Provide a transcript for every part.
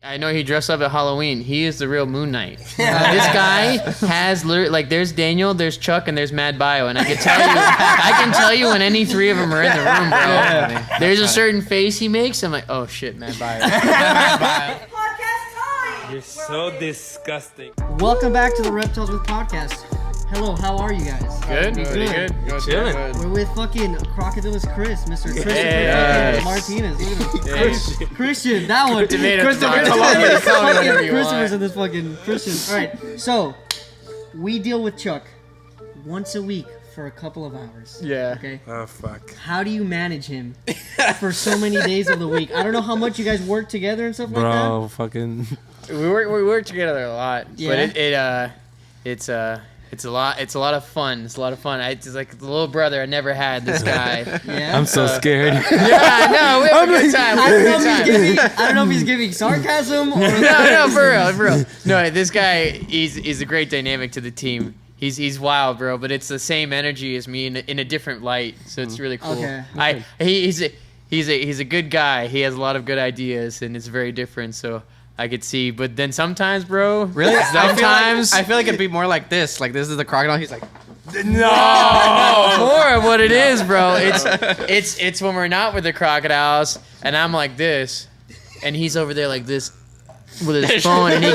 I know he dressed up at Halloween. He is the real Moon Knight. This guy has there's Daniel, there's Chuck, and there's MadBio, and I can tell you when any three of them are in the room, bro. Yeah. There's a certain face he makes. I'm like, oh shit, MadBio. Podcast time. You're so disgusting. Welcome back to the Reptiles With Podcast. Hello, how are you guys? Good, pretty good. Chilling. We're with fucking Crocodilians Chris, Mr. Christopher Yes. Martinez. Look at him. Yes. Christian, that one. Christopher's in this fucking Christian. All right, so we deal with Chuck once a week for a couple of hours. Yeah. Okay. Oh fuck. How do you manage him for so many days of the week? I don't know how much you guys work together and stuff like that. Bro, fucking. We work together a lot, Yeah? but it's a lot. It's a lot of fun. It's a lot of fun. It's like the little brother I never had. This guy. Yeah. I'm so scared. Yeah, no, we have a good time. I don't know if he's giving sarcasm or No, for real. No, this guy, he's a great dynamic to the team. He's wild, bro, but it's the same energy as me in a different light, so it's really cool. Okay. He's a good guy. He has a lot of good ideas, and it's very different. So I could see, but then sometimes, bro, Really? sometimes I feel like it'd be more like this. Like this is the crocodile. He's like, more of what it is, bro. It's when we're not with the crocodiles, and I'm like this, and he's over there like this with his phone, and he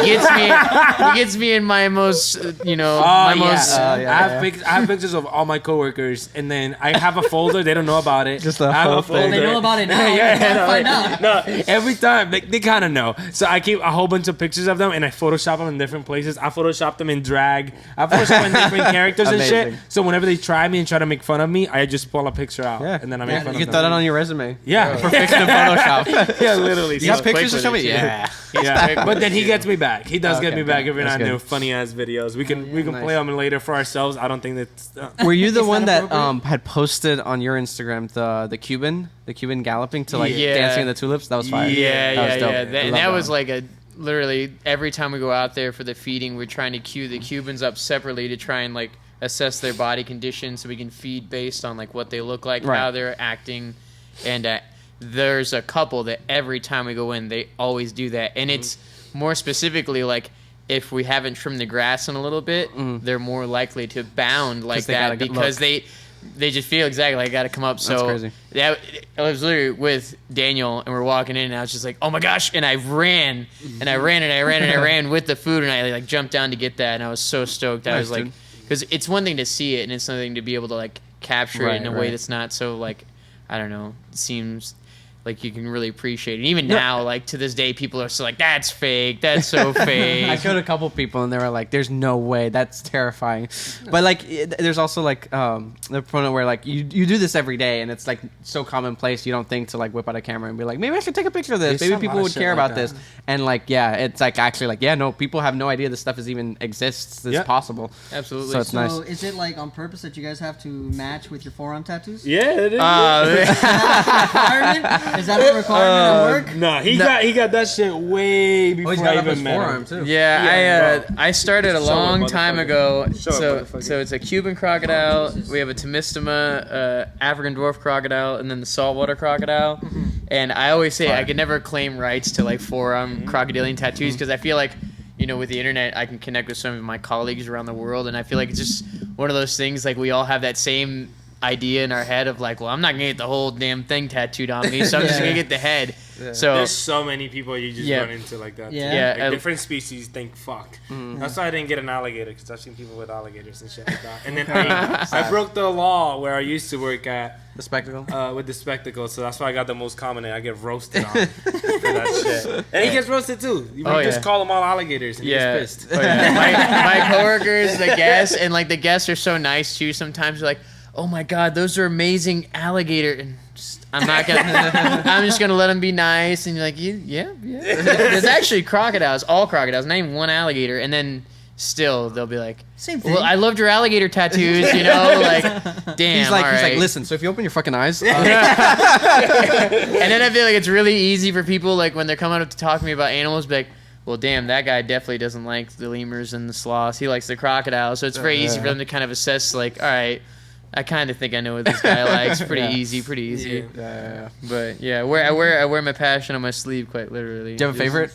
gets me in my most, I have pictures of all my coworkers, and then I have a folder. They don't know about it. Just a I have whole a folder. they know about it now. Find out. No, every time they kind of know. So I keep a whole bunch of pictures of them, and I Photoshop them in different places. I Photoshop them in drag. I Photoshop them in different characters and shit. Amazing. So whenever they try me and try to make fun of me, I just pull a picture out, and then I make fun you of can throw them. that on your resume. Yeah, For fixing in Photoshop. yeah, literally. You got So- pictures to show me? with it, Yeah. yeah, but then he gets me back. He does get Okay, me back good. every now That's and then good. with funny ass videos. We can Nice. play them later for ourselves. I don't think that's. Were you the Is one that that had posted on your Instagram the Cuban galloping to like Yeah. dancing in the tulips? That was fire. Yeah, That was dope. yeah. I And love that was one. like literally every time we go out there for the feeding, we're trying to cue the Cubans up separately to try and like assess their body condition so we can feed based on like what they look like, Right. how they're acting, and there's a couple that every time we go in, they always do that, and it's more specifically like if we haven't trimmed the grass in a little bit, they're more likely to bound like they got a that good because look. they just feel exactly like I got to come up. So crazy. that I was literally with Daniel and we're walking in and I was just like, oh my gosh, and I ran and I ran with the food and I like jumped down to get that and I was so stoked. I Nice, was like, dude. because it's one thing to see it and it's something to be able to like capture it in a way Right. that's not so like, I don't know, it seems like you can really appreciate it. And even now, like to this day, people are still like, that's fake, that's so fake. I showed a couple people and they were like, "There's no way, that's terrifying." But like, there's also like the point where like you do this every day and it's like so commonplace. You don't think to like whip out a camera and be like, "Maybe I should take a picture of this. There's Maybe a people lot of would shit care like about that. this." And like, yeah, it's like actually like, yeah, no, people have no idea this stuff is even exists. This Yep. possible. Absolutely. So it's So nice. is it like on purpose that you guys have to match with your forearm tattoos? Yeah, it is. Requirement? Is that a requirement at work? No, he got that shit way before I even met him. too. Yeah, bro. I started a Show it, long time motherfucker. ago. Show it, motherfucker. So it's a Cuban crocodile. We have a Temistoma, African dwarf crocodile, and then the saltwater crocodile. And I always say I could never claim rights to like forearm crocodilian tattoos because I feel like, with the internet, I can connect with some of my colleagues around the world, and I feel like it's just one of those things. Like we all have that same idea in our head of like, well, I'm not gonna get the whole damn thing tattooed on me, so I'm just gonna get the head. So There's so many people you just run into like that. Yeah. too. Yeah, Like different species think fuck. That's why I didn't get an alligator because I've seen people with alligators and shit like that. And then I broke the law where I used to work at The spectacle. with the spectacle, so that's why I got the most common. And I get roasted on for that shit. And he gets roasted too. You just call them all alligators and he gets pissed. Oh, yeah. my coworkers, the guests, and like the guests are so nice too. Sometimes they're like, "Oh my god, those are amazing alligator," and I'm not gonna. I'm just gonna let them be nice, and you're like, yeah. There's actually crocodiles, all crocodiles, not even one alligator, and then still they'll be like, Same thing. "Well, I loved your alligator tattoos," like, damn. He's like, all right. listen. So if you open your fucking eyes, And then I feel like it's really easy for people, like, when they're coming up to talk to me about animals, be like, well, damn, that guy definitely doesn't like the lemurs and the sloths. He likes the crocodiles. So it's very easy for them to kind of assess, like, all right, I kind of think I know what this guy likes. Pretty easy. yeah. But, yeah, I wear my passion on my sleeve, quite literally. Do you have a favorite?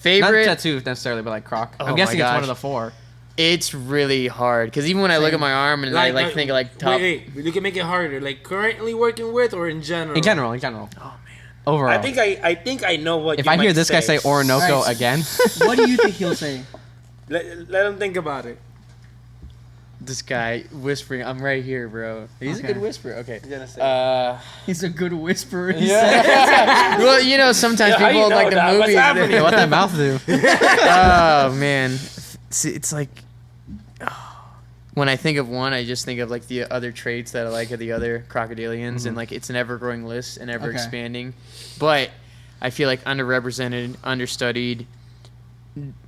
Favorite? Not tattoo necessarily, but like croc. Oh I'm guessing my it's one gosh. of the 4. It's really hard because even when I look at my arm and I think of like top. Wait, you can make it harder. Like currently working with or in general? In general. Oh man. Overall. I think I know what. if you I hear might this guy say Orinoco Right. again, What do you think he'll say? let him think about it. This guy whispering. I'm right here, bro. He's a Okay. good whisperer. Okay. He's gonna say. He's a good whisperer. He Yeah. Well, you know, sometimes Yeah, how people you know like the that? What's movies. happening? yeah, what that mouth do? Oh man, see, it's like when I think of one, I just think of like the other traits that I like of the other crocodilians, and like it's an ever-growing list and ever expanding. But I feel like underrepresented, understudied,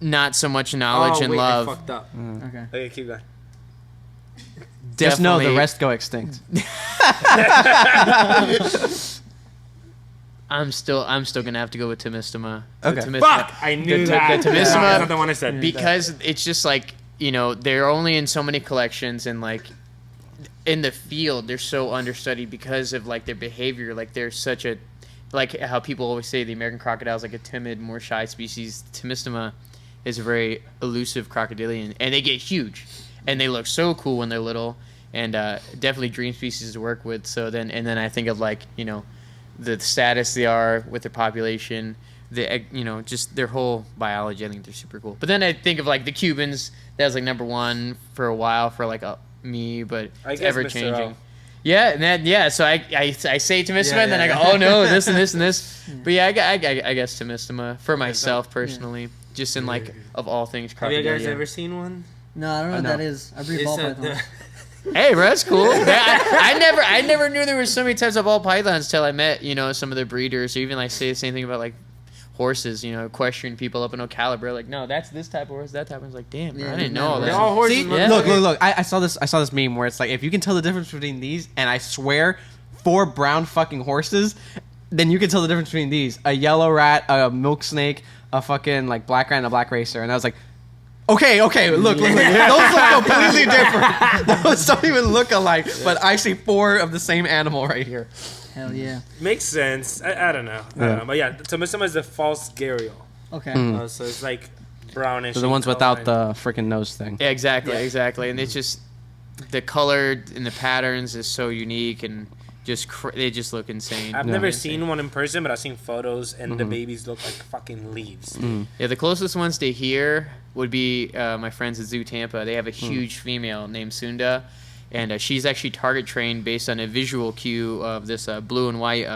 not so much knowledge and wait, love. I fucked up. Okay. Okay, keep going. Just know the Definitely- rest go extinct. I'm still gonna have to go with Temistoma. Okay. Fuck! I knew that. The Temistoma, That's not the one I said. because it's just like, you know, they're only in so many collections, and like in the field they're so understudied because of like their behavior. Like they're such a, like how people always say the American crocodile is like a timid, more shy species. Temistoma is a very elusive crocodilian, and they get huge, and they look so cool when they're little, and definitely dream species to work with. So then I think of like, you know, the status they are with their population, just their whole biology. I think they're super cool. But then I think of like the Cubans. That was like number 1 for a while for like me, but I it's guess ever Mr. changing. O. Yeah, and then so I say Temistoma, Yeah, and then I yeah, go, oh no, this and this and this. But yeah, I guess Temistoma for myself personally, just in like of all things. Have you guys Crocodilia. ever seen one? No, I don't know what no. that is. I breed ball pythons. Hey, bro, that's cool. I never knew there was so many types of ball pythons till I met, you know, some of the breeders. Or even like say the same thing about like horses, you know, questioning people up in Ocala, like, no, that's this type of horse, that type. I was like, damn, bro, Yeah, I didn't know all They're that. all horses. See, motherfucker. look. I saw this meme where it's like, if you can tell the difference between these, and I swear, 4 brown fucking horses, then you can tell the difference between these: a yellow rat, a milk snake, a fucking like black rat, and a black racer. And I was like, okay, look, those look completely different. Those don't even look alike. But I see 4 of the same animal right here. Hell yeah. Makes sense. I don't know. I don't know. But yeah, Temistoma is the false gharial. Okay. So it's like brownish. So the in ones color without and- the freaking nose thing. Yeah, exactly. And it's just the color and the patterns is so unique, and just they just look insane. I've Yeah. never Insane. seen one in person, but I've seen photos, and the babies look like fucking leaves. Yeah, the closest ones to here would be my friends at Zoo Tampa. They have a huge female named Sunda, and she's actually target trained based on a visual cue of this blue and white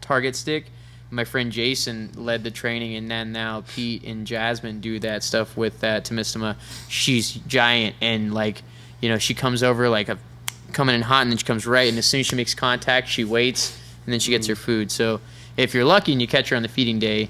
target stick. My friend Jason led the training, and then now Pete and Jasmine do that stuff with that Temistoma. She's giant, and like, you know, she comes over like coming in hot, and then she comes right, and as soon as she makes contact, she waits, and then she gets her food. So if you're lucky and you catch her on the feeding day,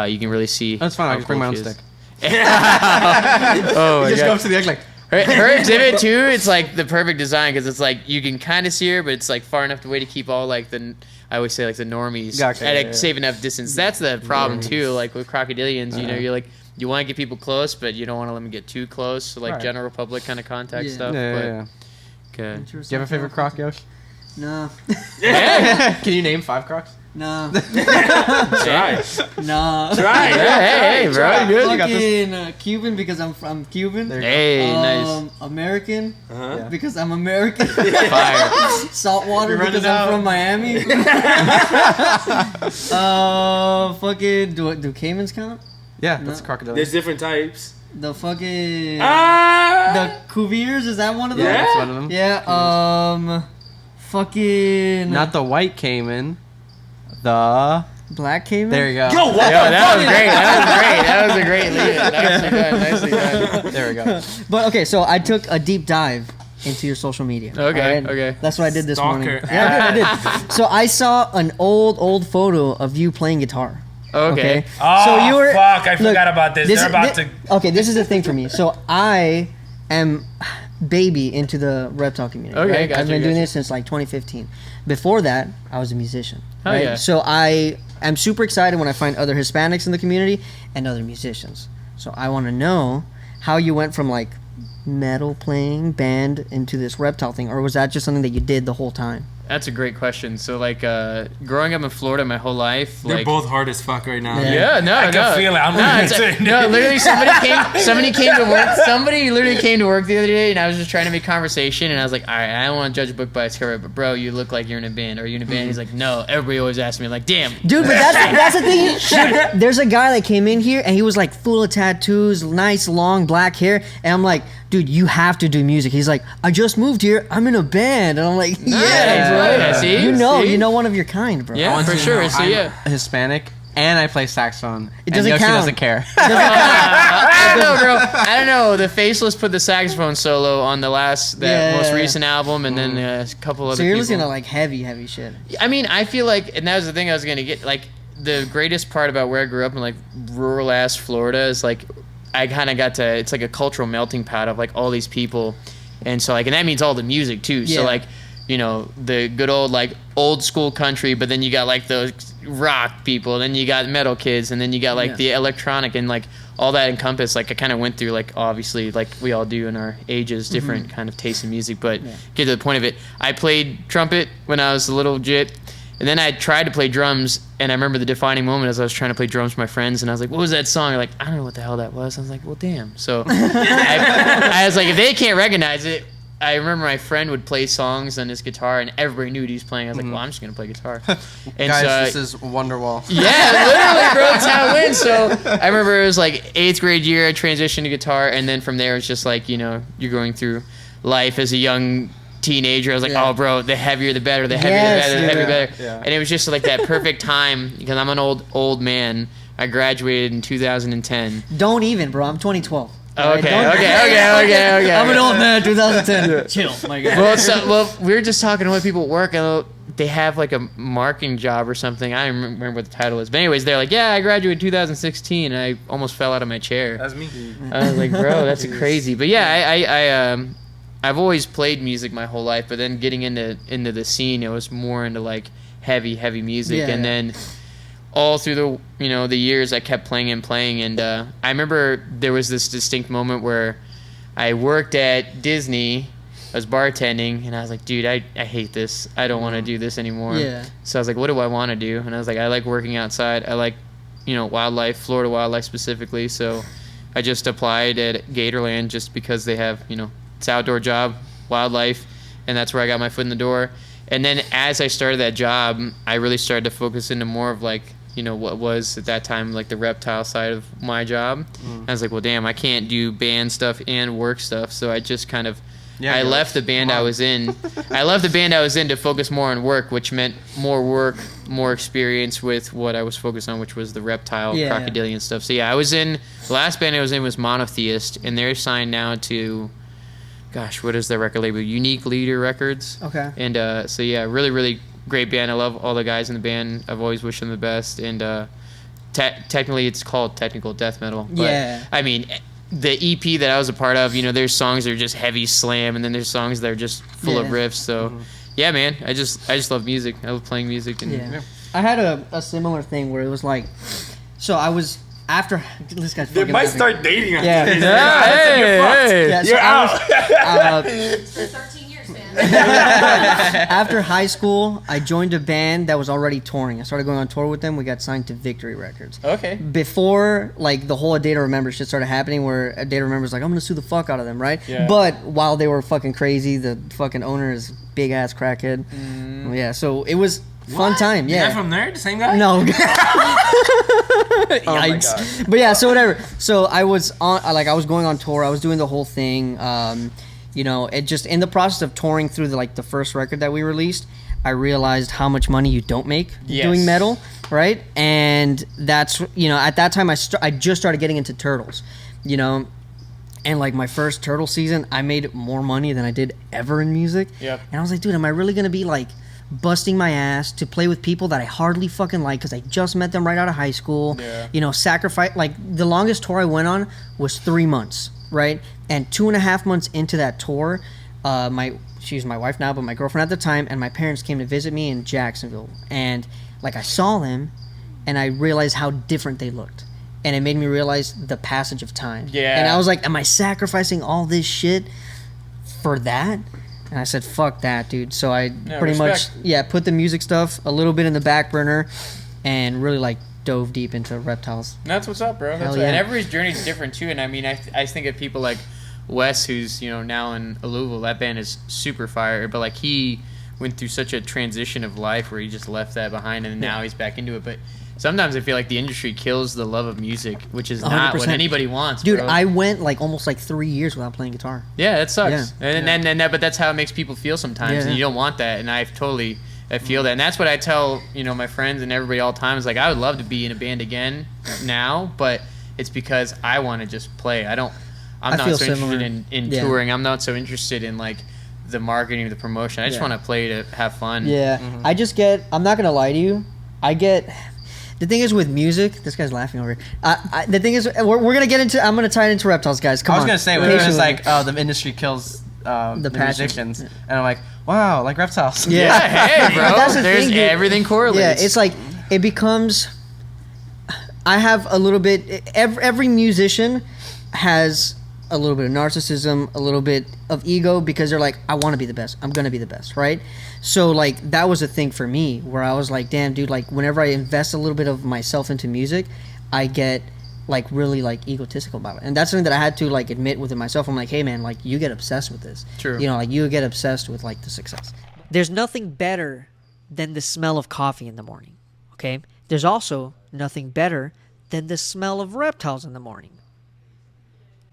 you can really see. That's fine. I how can bring my cool own she is. stick. Oh my You just God. go up to the egg like, Her exhibit too, it's like the perfect design because it's like you can kind of see her, but it's like far enough away to keep all like I always say like the normies Gotcha, at yeah, a yeah. safe enough distance. That's the problem too. Like with crocodilians, you know, you're like you want to get people close, but you don't want to let them get too close. So like Right. general public kind of contact Yeah. stuff. yeah. Okay. Do you have a favorite croc, Yosh? No. Can you name 5 crocs? No. Try. No. Try. Hey, bro, you good? You got this. Fucking Cuban because I'm Cuban. Hey, nice. American Uh-huh. because I'm American. Fire. Saltwater You're running because I'm out. from Miami. Fucking do caimans count? Yeah, that's No. crocodile. There's different types. The fucking Ah! the Cuviers, is that one of them? Yeah, that's one of them. Yeah. Fucking Not the white caiman. The black caiman. there you go. Yo, what Yo, the that was fuck? great. That was a great lead. Nicely done. There we go. But okay, so I took a deep dive into your social media. Okay, alright? okay. That's what I did this morning. Stalker. Yeah, I did. So I saw an old photo of you playing guitar. Okay. Oh, So you were fuck, I look, forgot about this. They're about to... Okay, this is the thing for me. So I am baby into the reptile community. Okay, right? gotcha, I've been doing gotcha. this since like 2015. Before that, I was a musician. Oh, right? yeah. So I am super excited when I find other Hispanics in the community and other musicians. So I want to know how you went from like metal playing band into this reptile thing, or was that just something that you did the whole time? That's a great question. So, like, growing up in Florida my whole life, They're like, both hard as fuck right now. yeah, no, I can feel it. I'm no, literally, somebody came to work. Somebody literally came to work the other day, and I was just trying to make conversation, and I was like, all right, I don't want to judge a book by its cover, but bro, you look like you're in a band. Are you in a band? He's like, no. Everybody always asks me, like, damn. Dude, but that's the thing. Dude, there's a guy that came in here, and he was like full of tattoos, nice long black hair, and I'm like, dude, you have to do music. He's like, I just moved here. I'm in a band, and I'm like, yeah, bro. Yeah, see? You know, one of your kind, bro. Yeah, for sure. So yeah, Hispanic and I play saxophone. It doesn't and Yoshii count. doesn't care. I don't know, bro. I don't know. The Faceless put the saxophone solo on the most recent album, and then a couple other. So you're people. listening to like heavy shit. I mean, I feel like, and that was the thing I was gonna get. Like, the greatest part about where I grew up in like rural ass Florida is like, I kind of got to. It's like a cultural melting pot of like all these people, and so like, and that means all the music too. Yeah. So like, you know, the good old like old school country, but then you got like those rock people, then you got metal kids, and then you got like the electronic, and like all that encompassed. Like I kind of went through like, obviously like we all do in our ages, different kind of tastes in music, but get to the point of it. I played trumpet when I was a little jit, and then I tried to play drums, and I remember the defining moment as I was trying to play drums with my friends, and I was like, what was that song? They're like, I don't know what the hell that was. I was like, well, damn. So I was like, if they can't recognize it, I remember my friend would play songs on his guitar, and everybody knew what he was playing. I was like, well, I'm just going to play guitar. And Guys, this is Wonderwall. yeah, literally, bro, that's how it went. So I remember it was like 8th grade year, I transitioned to guitar, and then from there it's just like, you know, you're going through life as a young teenager. I was like, oh, bro, the heavier the better, the heavier the better, the heavier the better. Yeah. And it was just like that perfect time, because I'm an old man. I graduated in 2010. Don't even, bro. I'm 2012. Okay. I'm an old man, 2010. Chill, my God. Well, we were just talking to what people at work, and they have like a marketing job or something. I don't remember what the title is. But anyways, they're like, yeah, I graduated 2016, and I almost fell out of my chair. That's me. I was like, bro, that's crazy. But yeah, I've always played music my whole life, but then getting into the scene, it was more into like heavy music, and then all through the years I kept playing, and I remember there was this distinct moment where I worked at Disney. I was bartending, and I was like, dude, I hate this. I don't want to do this anymore. Yeah. So I was like, what do I want to do? And I was like, I like working outside. I like, wildlife, Florida wildlife specifically. So I just applied at Gatorland just because they have, it's an outdoor job, wildlife, and that's where I got my foot in the door. And then as I started that job, I really started to focus into more of like, what was at that time like the reptile side of my job. I was like, well, damn, I can't do band stuff and work stuff. So I just kind of, I left the band I was in. I left the band I was in to focus more on work, which meant more work, more experience with what I was focused on, which was the reptile, crocodilian stuff. So yeah, the last band I was in was Monotheist, and they're signed now to, gosh, what is their record label? Unique Leader Records. Okay. And so yeah, really, really great band. I love all the guys in the band. I've always wished them the best. And technically, it's called technical death metal. But, I mean, the EP that I was a part of, there's songs that are just heavy slam, and then there's songs that are just full of riffs. So, yeah, man, I just love music. I love playing music. And I had a similar thing where it was like, so I was after this guy's. They might start dating. Hey. You're out. 13 years, man. After high school, I joined a band that was already touring. I started going on tour with them. We got signed to Victory Records. Okay. Before, like, the whole A Day to Remember shit started happening, where A Day to Remember was like, I'm going to sue the fuck out of them, right? Yeah. But while they were fucking crazy, the fucking owner is big-ass crackhead. Yeah, so it was fun time. Yeah. The guy from there? The same guy? No. Oh my God. But yeah, so whatever. So I was I was going on tour. I was doing the whole thing. It just in the process of touring through the first record that we released, I realized how much money you don't make doing metal, right? And that's at that time I just started getting into turtles, and like my first turtle season, I made more money than I did ever in music. Yep. And I was like, dude, am I really gonna be like busting my ass to play with people that I hardly fucking like because I just met them right out of high school? Yeah. Sacrifice. Like the longest tour I went on was 3 months, right? And 2.5 months into that tour, she's my wife now, but my girlfriend at the time, and my parents came to visit me in Jacksonville, and like I saw them, and I realized how different they looked, and it made me realize the passage of time. Yeah. And I was like, am I sacrificing all this shit for that? And I said, fuck that, dude. So I pretty respect. much, put the music stuff a little bit in the back burner and really like dove deep into reptiles. And that's what's up, bro. Hell That's yeah. And everybody's journey is different too. And I mean, I think of people like Wes, who's now in Louisville. That band is super fire, but like he went through such a transition of life where he just left that behind, and now he's back into it. But sometimes I feel like the industry kills the love of music, which is not 100%. what anybody wants, Dude, bro. I went like almost like 3 years without playing guitar. Yeah, that sucks. Yeah. And but that's how it makes people feel sometimes, Yeah. and you don't want that. And I feel that, and that's what I tell my friends and everybody all the time is like, I would love to be in a band again now, but it's because I want to just play. I'm not feel so similar. interested in Yeah. touring. I'm not so interested in like the marketing or the promotion. I just want to play to have fun. Yeah, I'm not gonna lie to you, the thing is with music, this guy's laughing over here. The thing is, we're gonna get into, I'm gonna tie it into reptiles, guys. Come I on. was gonna say, Patience it was with like, me. oh, the industry kills the passion. musicians, and I'm like, wow, like reptiles. Yeah, hey, bro. But that's the There's thing, dude. everything correlates. Yeah, it's like it becomes. I have a little bit. Every musician has a little bit of narcissism, a little bit of ego, because they're like, I want to be the best. I'm gonna be the best, right? So like that was a thing for me where I was like, damn, dude. Like whenever I invest a little bit of myself into music, I get like really like egotistical about it, and that's something that I had to like admit within myself. I'm like, hey man, like you get obsessed with this. True. Like you get obsessed with like the success. There's nothing better than the smell of coffee in the morning. Okay. There's also nothing better than the smell of reptiles in the morning.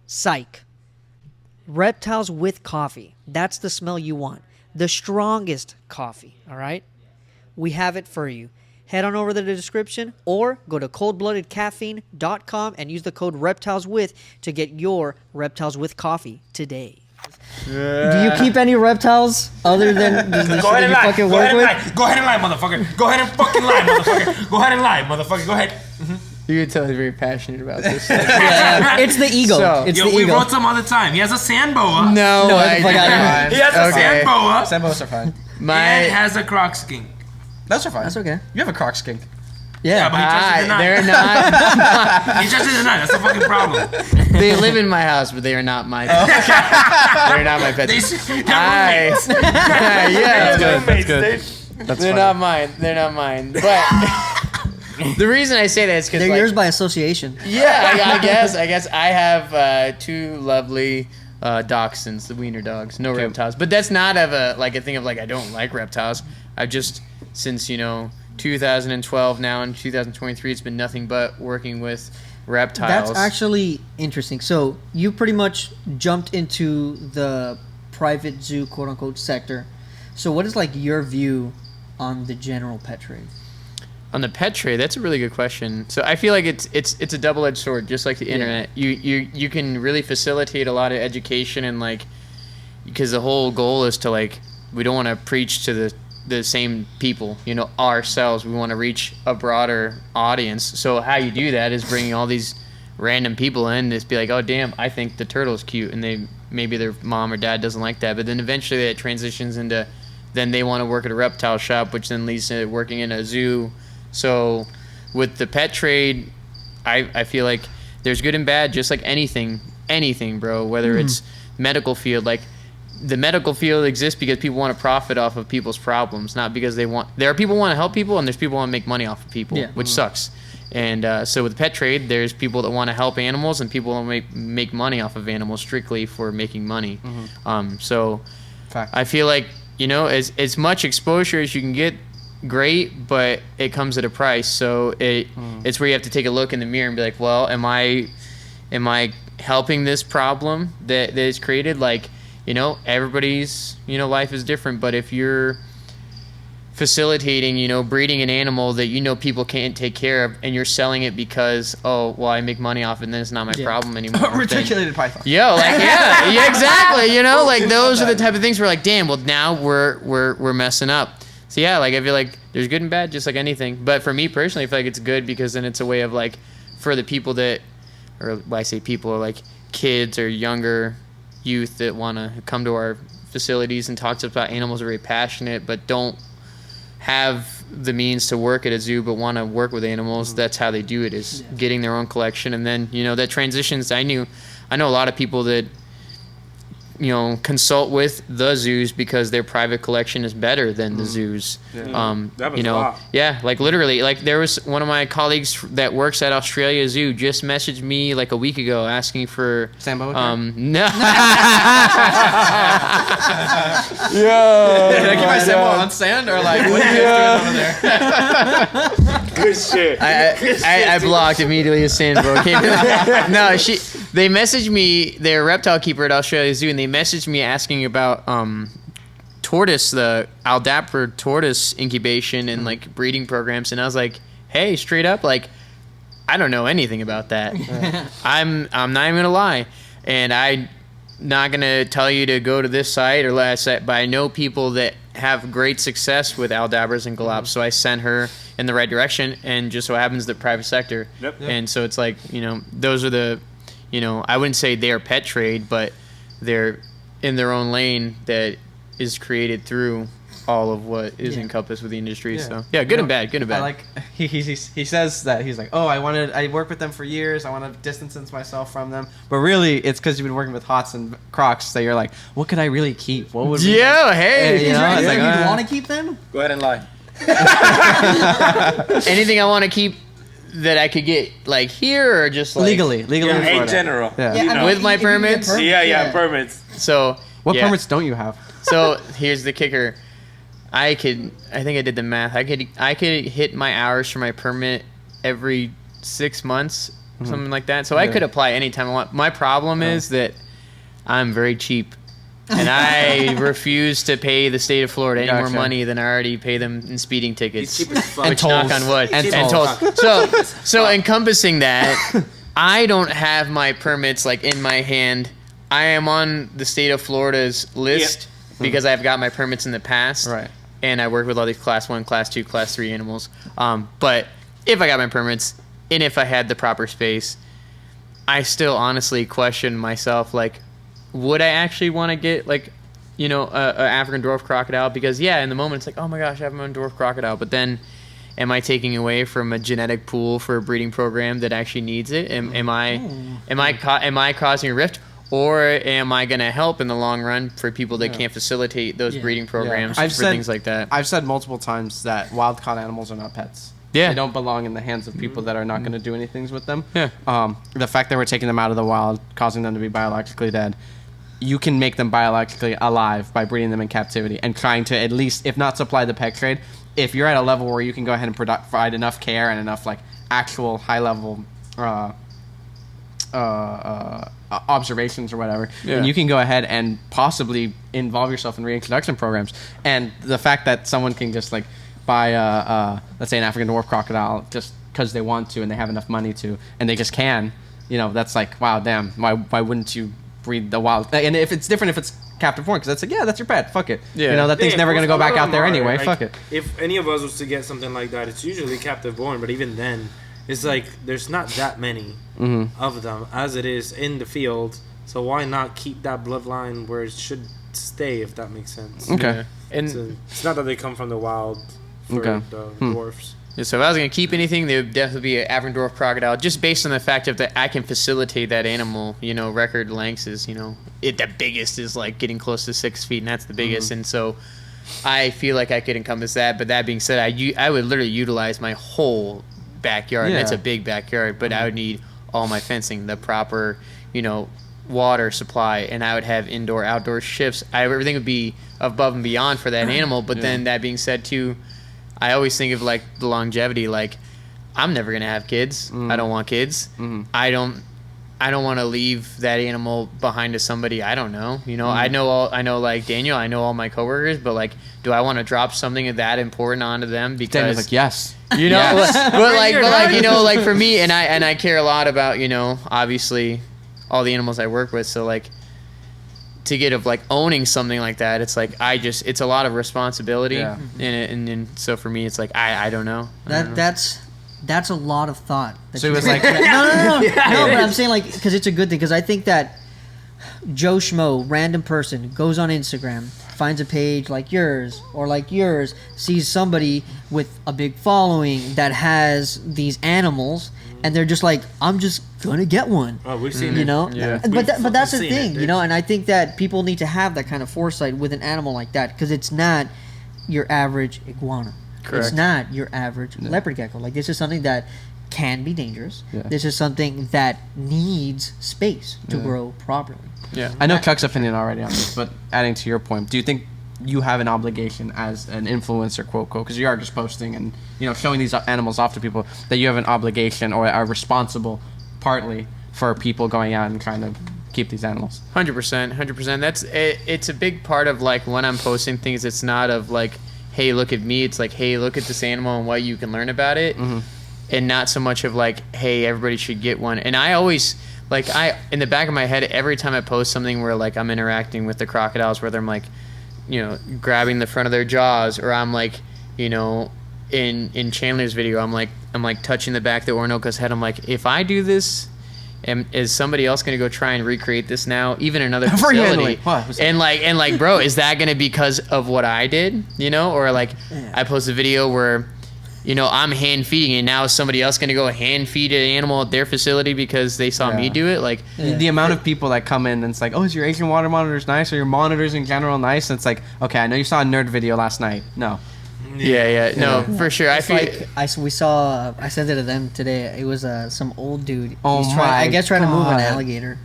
Psych. Reptiles with coffee. That's the smell you want. The strongest coffee. All right. We have it for you. Head on over to the description or go to coldbloodedcaffeine.com and use the code REPTILESWITH to get your Reptiles with coffee today. Do you keep any reptiles other than the Go ahead and you lie. fucking Go work ahead and with? lie. Go ahead and lie, motherfucker. Go ahead and fucking lie, motherfucker. Go ahead and lie, motherfucker. Go ahead. You can tell he's very passionate about this. Yeah, it's the ego. So- It's Yo, the we ego. wrote some other time. He has a sand boa. No, No, I get the fuck did outta not. here. He has a Okay. sand boa. Sambos are fine. And has a croc skink. Those are fine. That's okay. You have a croc skink. Yeah, but he trusts it or not. They're not. He trusts it or not. That's the fucking problem. They live in my house, but they are not my pets. They're not my pets. They're Hi. roommates. Yeah, They're that's good. roommates. That's They're funny. not mine. They're not mine. But the reason I say that is because They're yours by association. yeah, I guess I have two lovely dachshunds, the wiener dogs, no reptiles. But that's not of a thing of like I don't like reptiles. I've just since 2012 now in 2023, it's been nothing but working with reptiles. That's actually interesting. So you pretty much jumped into the private zoo, quote unquote, sector. So what is like your view on the general pet trade? On the pet trade, that's a really good question. So I feel like it's a double-edged sword, just like the internet. You can really facilitate a lot of education and like because the whole goal is to like we don't want to preach to the same people, ourselves. We want to reach a broader audience. So how you do that is bringing all these random people in. Just be like, oh damn, I think the turtle's cute, and maybe their mom or dad doesn't like that. But then eventually that transitions into then they want to work at a reptile shop, which then leads to working in a zoo. So with the pet trade, I feel like there's good and bad, just like anything, bro. Whether it's medical field, like the medical field exists because people want to profit off of people's problems, not because they want. There are people who want to help people, and there's people who want to make money off of people, which sucks. And so with the pet trade, there's people that want to help animals, and people who make money off of animals strictly for making money. So Fact. I feel like as much exposure as you can get. Great, but it comes at a price. So it's where you have to take a look in the mirror and be like, well, am I helping this problem that is created? Like, everybody's life is different, but if you're facilitating breeding an animal that people can't take care of, and you're selling it because I make money off it, and then it's not my problem anymore. Reticulated python. Yeah, exactly. Like those are the type of things where like, damn, well now we're messing up. So yeah, like I feel like there's good and bad, just like anything. But for me personally, I feel like it's good because then it's a way of like, for the people that, or when I say people, are like kids or younger youth that want to come to our facilities and talk to us about animals, are very passionate, but don't have the means to work at a zoo, but want to work with animals. That's how they do it, is getting their own collection. And then, that transitions. I know a lot of people that consult with the zoos because their private collection is better than the zoos. That happens a lot. Yeah, like literally, like there was one of my colleagues that works at Australia Zoo just messaged me like a week ago asking for Sambo? no. Did I keep my Sambo on sand or like what are you guys doing over there? Good shit. I blocked immediately as Sandbo came in. No, they messaged me, they're a reptile keeper at Australia Zoo, and they messaged me asking about tortoise, the Aldapra tortoise incubation and like breeding programs, and I was like, hey, straight up, like I don't know anything about that. I'm not even gonna lie, and I'm not gonna tell you to go to this site or that site, but I know people that have great success with Aldabras and Galops, so I sent her in the right direction, and just so happens the private sector. Yep. And so it's like, those are the, I wouldn't say they're pet trade, but they're in their own lane that is created through all of what is encompassed with the industry. Yeah. So yeah, good and bad. I like he says that he's like, oh, I worked with them for years. I want to distance myself from them, but really it's because you've been working with Hots and Crocs that you're like, what could I really keep? What would yeah, hey, Is there it's anything like, you'd want to keep then? Go ahead and lie. anything I want to keep that I could get like here or just like legally in In Florida. general. Yeah. I mean, With my if you get permits? Permits. So What yeah. permits don't you have? So here's the kicker. I think I did the math. I could hit my hours for my permit every 6 months, something like that. So I could apply anytime I want. My problem is that I'm very cheap, and I refuse to pay the state of Florida any more Gotcha. money than I already pay them in speeding tickets. He's cheap as fuck. And Which, knock tolls. on wood, And and tolls. tolls. So encompassing that, I don't have my permits like in my hand. I am on the state of Florida's list because I've got my permits in the past. Right. And I work with all these class 1, class 2, class 3 animals. But if I got my permits and if I had the proper space, I still honestly question myself, like, would I actually want to get, like, a African dwarf crocodile? Because, yeah, in the moment, it's like, oh, my gosh, I have my own dwarf crocodile. But then am I taking away from a genetic pool for a breeding program that actually needs it? Am I causing a rift? Or am I going to help in the long run for people that can't facilitate those breeding programs for things like that? I've said multiple times that wild-caught animals are not pets. Yeah. They don't belong in the hands of people that are not going to do anything with them. Yeah. The fact that we're taking them out of the wild, causing them to be biologically dead, you can make them biologically alive by breeding them in captivity and trying to at least, if not supply the pet trade, if you're at a level where you can go ahead and provide enough care and enough like actual high-level observations or whatever, and you can go ahead and possibly involve yourself in reintroduction programs. And the fact that someone can just like buy let's say an African dwarf crocodile just because they want to and they have enough money to and they just can, that's like, wow, damn, why wouldn't you breed the wild? And if it's different if it's captive born, because that's like, yeah, that's your pet, fuck it. That thing's never gonna go back out there anyway. Like, fuck it. If any of us was to get something like that, it's usually captive born, but even then it's like there's not that many of them as it is in the field, so why not keep that bloodline where it should stay, if that makes sense? Okay. Yeah. And So it's not that they come from the wild for Okay. the dwarfs. so if I was going to keep anything, there would definitely be an African dwarf crocodile, just based on the fact of that I can facilitate that animal. Record lengths is, the biggest is like getting close to 6 feet, and that's the biggest. And so I feel like I could encompass that. But that being said, I would literally utilize my whole backyard. And it's a big backyard, but I would need all my fencing, the proper, water supply, and I would have indoor, outdoor shifts. Everything would be above and beyond for that animal. But then that being said, too, I always think of like the longevity. Like, I'm never gonna have kids. I don't want kids. I don't want to leave that animal behind to somebody I don't know. I know like Daniel. I know all my coworkers, but like, do I want to drop something that important onto them? Because Daniel's like, yes. but like for me, and I care a lot about obviously all the animals I work with. So like, to get of like owning something like that, it's like it's a lot of responsibility in it, and so for me, it's like I don't know. That's a lot of thought. So he was like, no, but I'm saying like, because it's a good thing, because I think that Joe Schmo, random person, goes on Instagram, finds a page like yours or like yours, sees somebody with a big following that has these animals, and they're just like, I'm just gonna get one. Oh, we've seen You it. know, Yeah. but that's the seen thing, it, you know, and I think that people need to have that kind of foresight with an animal like that because it's not your average iguana. Correct. It's not your average leopard gecko. Like this is something that can be dangerous. Yeah. This is something that needs space to grow properly. Yeah. I know Chuck's opinion already on this, but adding to your point, do you think you have an obligation as an influencer, quote, because you are just posting and, you know, showing these animals off to people, that you have an obligation or are responsible partly for people going out and trying to keep these animals? 100%. That's it, it's a big part of like when I'm posting things. It's not of like, hey, look at me. It's like, hey, look at this animal and what you can learn about it, and not so much of like, hey, everybody should get one. And I always like in the back of my head, every time I post something where like I'm interacting with the crocodiles, whether I'm like, you know, grabbing the front of their jaws, or I'm like, you know, in Chandler's video, I'm like touching the back of the Orinoco's head. I'm like, if I do this, is somebody else gonna go try and recreate this now, even another facility? What? And like, bro, is that gonna be because of what I did, you know? Or like, I post a video where, you know, I'm hand feeding, and now is somebody else gonna go hand feed an animal at their facility because they saw me do it? Like, The amount of people that come in and it's like, oh, is your Asian water monitors nice, or your monitors in general nice? And it's like, okay, I know you saw a nerd video last night. No. No, for sure. I feel We saw. I sent it to them today. It was some old dude. Oh He's my trying to move an God. alligator,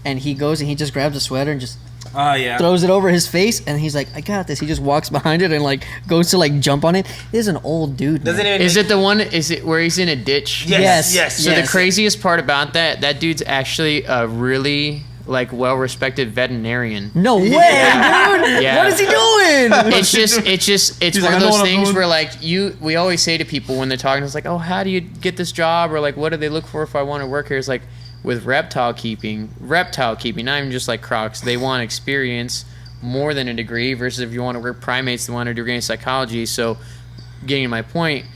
and he goes and he just grabs a sweater and just Oh yeah. throws it over his face, and he's like, I got this. He just walks behind it and like goes to like jump on it. This is an old dude. Doesn't man. it? is it the one? Is it where he's in a ditch? Yes. So the craziest part about that dude's actually a really like well-respected veterinarian. No way, dude. Yeah. What is he doing? It's like, one "I of know those what I'm things doing." where like we always say to people when they're talking, it's like, oh, how do you get this job, or like what do they look for if I want to work here? It's like with reptile keeping, not even just like Crocs, they want experience more than a degree, versus if you want to work primates, they want a degree in psychology. So getting to my point,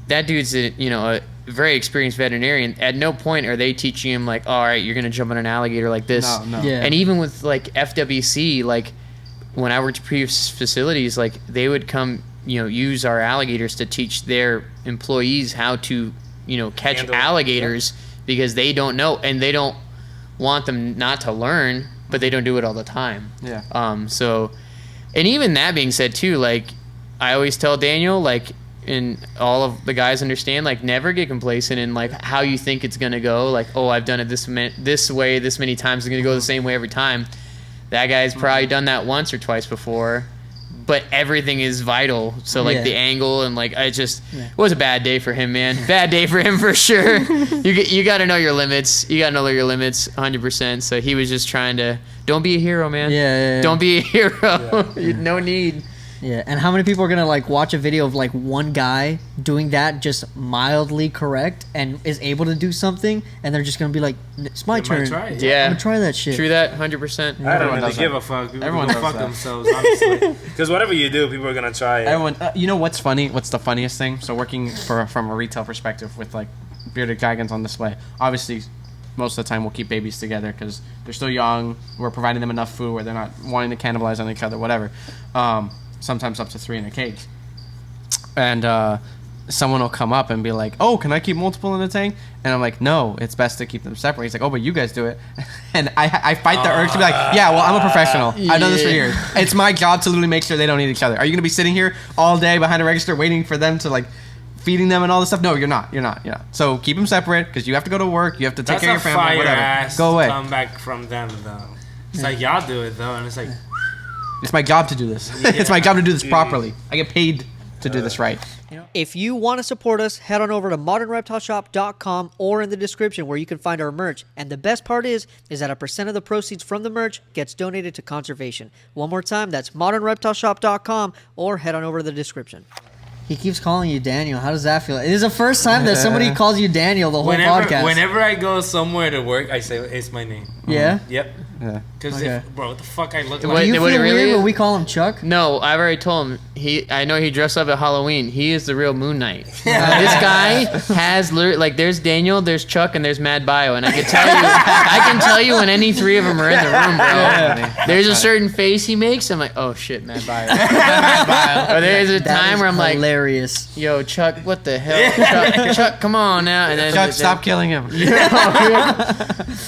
that dude's a very experienced veterinarian. At no point are they teaching him like, all right, you're gonna jump on an alligator like this. No. Yeah. And even with like FWC, like when I worked at previous facilities, like they would come, use our alligators to teach their employees how to, catch Handle. alligators, because they don't know, and they don't want them not to learn, but they don't do it all the time. Yeah. So, and even that being said too, like I always tell Daniel, like, and all of the guys understand, like, never get complacent in like how you think it's gonna go. Like, oh, I've done it this way this many times, it's gonna go the same way every time. That guy's probably done that once or twice before, but everything is vital. So like the angle and like it was a bad day for him, man. Bad day for him for sure. You got to know your limits. You got to know your limits 100%. So he was just trying to, don't be a hero, man. Yeah. Don't be a hero. No need. Yeah, and how many people are gonna like watch a video of like one guy doing that just mildly correct and is able to do something, and they're just gonna be like, "It's my turn. Try it. Yeah. I'm gonna try that shit." True that, 100%. I don't Everyone really does give that. a fuck. People Everyone go does fuck that. themselves, honestly. Because whatever you do, people are gonna try it. Everyone, you know what's funny? What's the funniest thing? So working from a retail perspective with like bearded dragons on display, obviously most of the time we'll keep babies together because they're still young. We're providing them enough food where they're not wanting to cannibalize on each other, whatever. Sometimes up to 3 in a cage. And someone will come up and be like, oh, can I keep multiple in the tank? And I'm like, no, it's best to keep them separate. He's like, oh, but you guys do it. And I fight the urge to be like, yeah, well, I'm a professional. I've done this for years. It's my job to literally make sure they don't eat each other. Are you going to be sitting here all day behind a register waiting for them to like feeding them and all this stuff? No, you're not. So keep them separate because you have to go to work. You have to take That's care of your family, whatever. Ass Go away. Come back from them though. It's like y'all do it though, and it's like It's my job to do this. It's my job to do this properly. I get paid to do this right. If you want to support us, head on over to modernreptileshop.com or in the description where you can find our merch. And the best part is that a percent of the proceeds from the merch gets donated to conservation. One more time, that's modernreptileshop.com or head on over to the description. He keeps calling you Daniel. How does that feel? It is the first time that somebody calls you Daniel the whole podcast. Whenever I go somewhere to work, I say it's my name. Yeah. Yep. Yeah. Because Okay. bro, what the fuck I look Wait, like? Do you what feel it really weird is? when we call him Chuck? No, I've already told him. I know he dressed up at Halloween. He is the real Moon Knight. This guy has like there's Daniel, there's Chuck, and there's MadBio, and I can tell you when any three of them are in the room, bro. There's a certain face he makes. I'm like, oh shit, MadBio. Or there's a That time is where I'm like, hilarious. yo, Chuck, what the hell? Chuck, come on now. And then Chuck, stop killing him.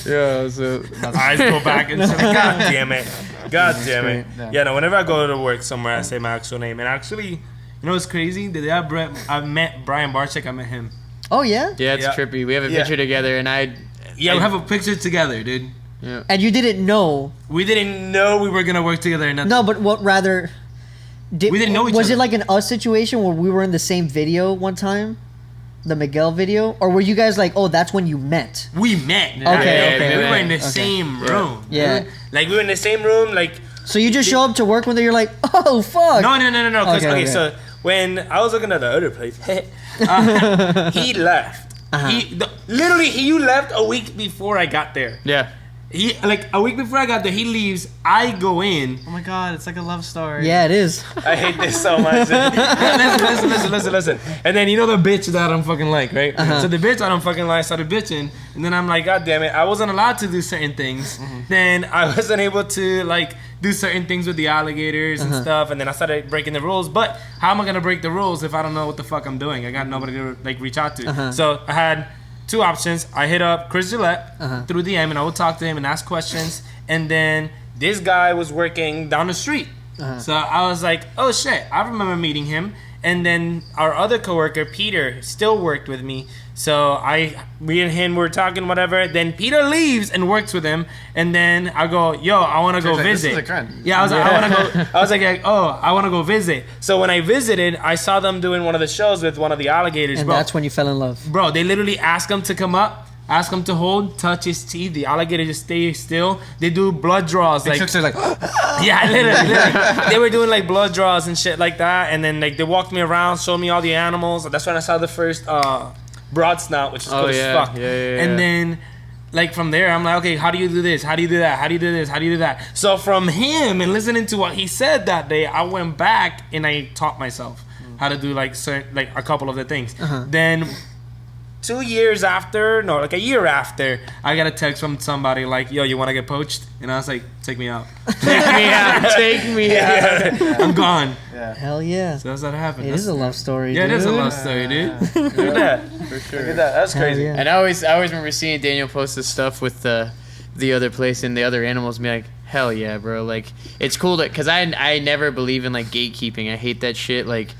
Yeah, so Eyes go back and say, God damn it. God damn it. Yeah. Yeah, no, whenever I go to work somewhere, I say my actual name. And actually, you know what's crazy? The day I met Brian Barczyk, I met him. Oh yeah. yeah, it's Yeah. trippy. We have a Yeah. picture together, and Yeah, we have a picture together, dude. And you didn't know? We didn't know we were going to work together or nothing. No, but what rather? We didn't know each Was other. it like an us situation where we were in the same video one time, the Miguel video, or were you guys like, oh, that's when you met? We met. Okay, We were in the okay. same room. Yeah. dude. Like, we were in the same room, like... So you just show up to work one day, you're like, oh fuck. No. 'Cause, Okay, okay, okay. so when I was looking at the other place, he left. Literally, you left a week before I got there. yeah. He like a week before I got there, he leaves. I go in. Oh my god, it's like a love story. Yeah, it is. I hate this so much. listen. And then you know the bitch that I don't fucking like, right? So the bitch I don't fucking like started bitching, and then I'm like, God damn it, I wasn't allowed to do certain things. Then I wasn't able to like do certain things with the alligators and stuff, and then I started breaking the rules. But how am I gonna break the rules if I don't know what the fuck I'm doing? I got nobody to like reach out to. So I had two options. I hit up Chris Gillette through DM, and I would talk to him and ask questions. And then this guy was working down the street. So I was like, oh shit, I remember meeting him. And then our other coworker, Peter, still worked with me. So we and him were talking, whatever. Then Peter leaves and works with him. And then I go, yo, I want to go like, this visit. is a friend. Yeah, I was like, I want to go. I was like, oh, I want to go visit. So when I visited, I saw them doing one of the shows with one of the alligators. And bro. that's when you fell in love. Bro, they literally ask him to come up, ask him to hold, touch his teeth. The alligator just stays still. They do blood draws. Like, Chuck's like, yeah, literally. They were doing like blood draws and shit like that. And then like they walked me around, showed me all the animals. That's when I saw the first broad snout, which is cool as fuck. Yeah. And then like from there, I'm like, okay, how do you do this? How do you do that? How do you do this? How do you do that? So from him and listening to what he said that day, I went back and I taught myself how to do like certain, like a couple of the things. Then 2 years after, no, like a year after, I got a text from somebody like, yo, you want to get poached? And I was like, take me out. Take me out. I'm gone. Hell yeah. So that's what happened. It is a love story. Yeah, it dude. is a love story, dude. Look at that. For sure. Look at that. That's Hell crazy. yeah. And I always remember seeing Daniel post this stuff with the other place and the other animals and be like, hell yeah, bro. Like, it's cool because I never believe in like gatekeeping. I hate that shit. Like,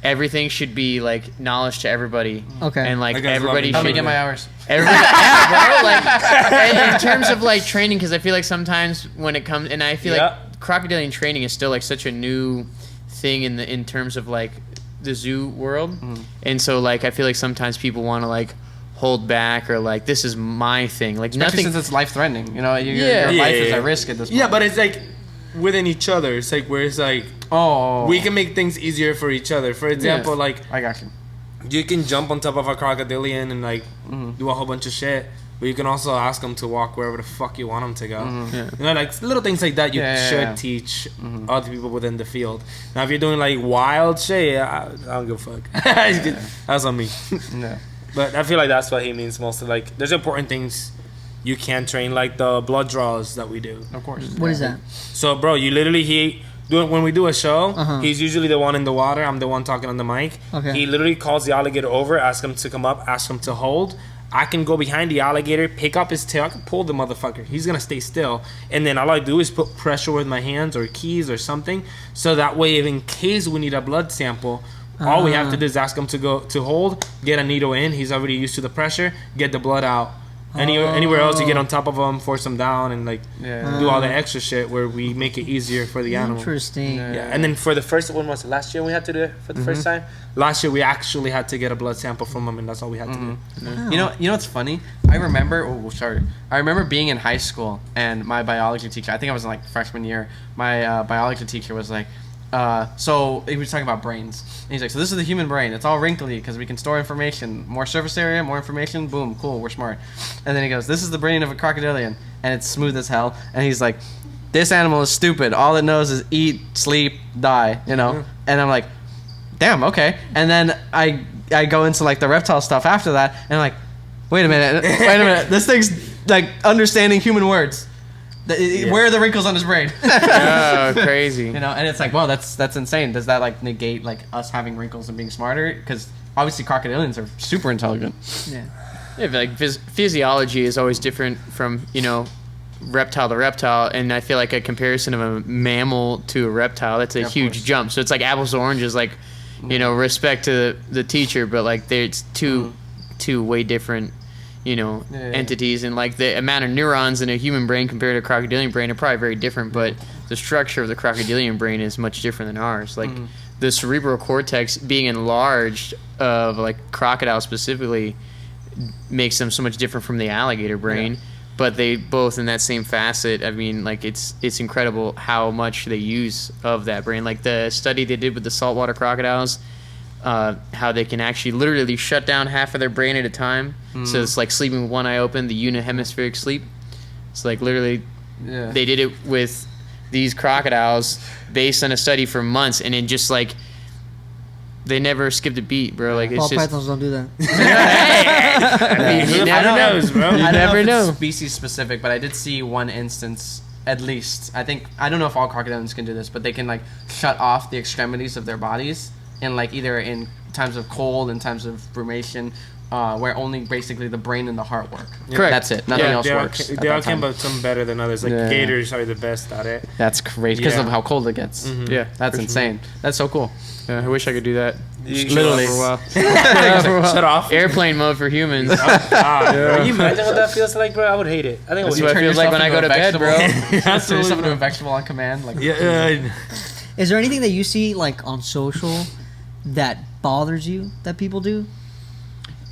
everything should be like knowledge to everybody. Okay. And like That guy's everybody loving help me should get my hours. Everybody, yeah, bro. Like, and in terms of like training, because I feel like sometimes when it comes, and I feel Yeah. like crocodilian training is still like such a new thing in terms of like the zoo world, and so like I feel like sometimes people want to like hold back or like this is my thing, like Especially nothing. since it's life threatening. You know, your Yeah. life Yeah, is yeah. at risk at this point. Yeah, but it's like within each other. It's like where it's like we can make things easier for each other. For example, like I got you. you can jump on top of a crocodilian and like do a whole bunch of shit. But you can also ask them to walk wherever the fuck you want them to go. Yeah. You know, like little things like that you Yeah, should yeah. teach other people within the field. Now, if you're doing like wild shit, I don't give a fuck. That's on me. Yeah. But I feel like that's what he means mostly. Like, there's important things you can train, like the blood draws that we do. Of course. What is that? So, bro, you literally when we do a show, he's usually the one in the water. I'm the one talking on the mic. Okay. He literally calls the alligator over, asks him to come up, asks him to hold. I can go behind the alligator, pick up his tail, I can pull the motherfucker. He's gonna stay still, and then all I do is put pressure with my hands or keys or something, so that way, if in case we need a blood sample, all we have to do is ask him to hold, get a needle in. He's already used to the pressure, get the blood out. Anywhere else, you get on top of them, force them down, and like do all the extra shit where we make it easier for the animal. Interesting. Yeah, and then for the first when was it? Last year we had to do it for the first time. Last year we actually had to get a blood sample from them, and that's all we had to do. You know what's funny? I remember. Oh, sorry. I remember being in high school, and my biology teacher. I think I was in like freshman year. My biology teacher was like, so he was talking about brains. And he's like, so this is the human brain. It's all wrinkly because we can store information. More surface area, more information. Boom, cool, we're smart. And then he goes, this is the brain of a crocodilian, and it's smooth as hell. And he's like, this animal is stupid. All it knows is eat, sleep, die. You know. And I'm like, damn, okay. And then I go into like the reptile stuff after that, and I'm like, wait a minute. This thing's like understanding human words. Where are the wrinkles on his brain? Oh, crazy. You know, and it's like, wow, that's insane. Does that like negate like us having wrinkles and being smarter? Because obviously crocodilians are super intelligent. Yeah. Yeah, but like physiology is always different from, you know, reptile to reptile, and I feel like a comparison of a mammal to a reptile, that's a huge jump. So it's like apples to oranges, like, you know, respect to the teacher, but like it's two way different, you know, entities, and like the amount of neurons in a human brain compared to a crocodilian brain are probably very different, but the structure of the crocodilian brain is much different than ours. Like the cerebral cortex being enlarged of like crocodile specifically makes them so much different from the alligator brain, but they both in that same facet. I mean, like it's incredible how much they use of that brain. Like the study they did with the saltwater crocodiles, how they can actually literally shut down half of their brain at a time. So it's like sleeping with one eye open, the unihemispheric sleep. It's like literally they did it with these crocodiles based on a study for months, and it just like they never skipped a beat, bro. Like it's Ball just pythons don't do that. I mean, you never knows, bro. You I don't never know. If know. it's species specific, but I did see one instance, at least. I don't know if all crocodilians can do this, but they can like shut off the extremities of their bodies, and like either in times of cold and times of brumation, where only basically the brain and the heart work. Correct. That's it. Nothing else works. They all can, but some better than others. Like gators are the best at it. That's crazy because of how cold it gets. Yeah, That's insane. That's so cool. Yeah, I wish I could do that. Literally. For a while. Shut off. Airplane mode for humans. Can you imagine what that feels like, bro? I would hate it. I think That's I what would. it feels like when I go to bed, bro. Turn yourself into a vegetable on command. Like Is there anything that you see like on social that bothers you that people do?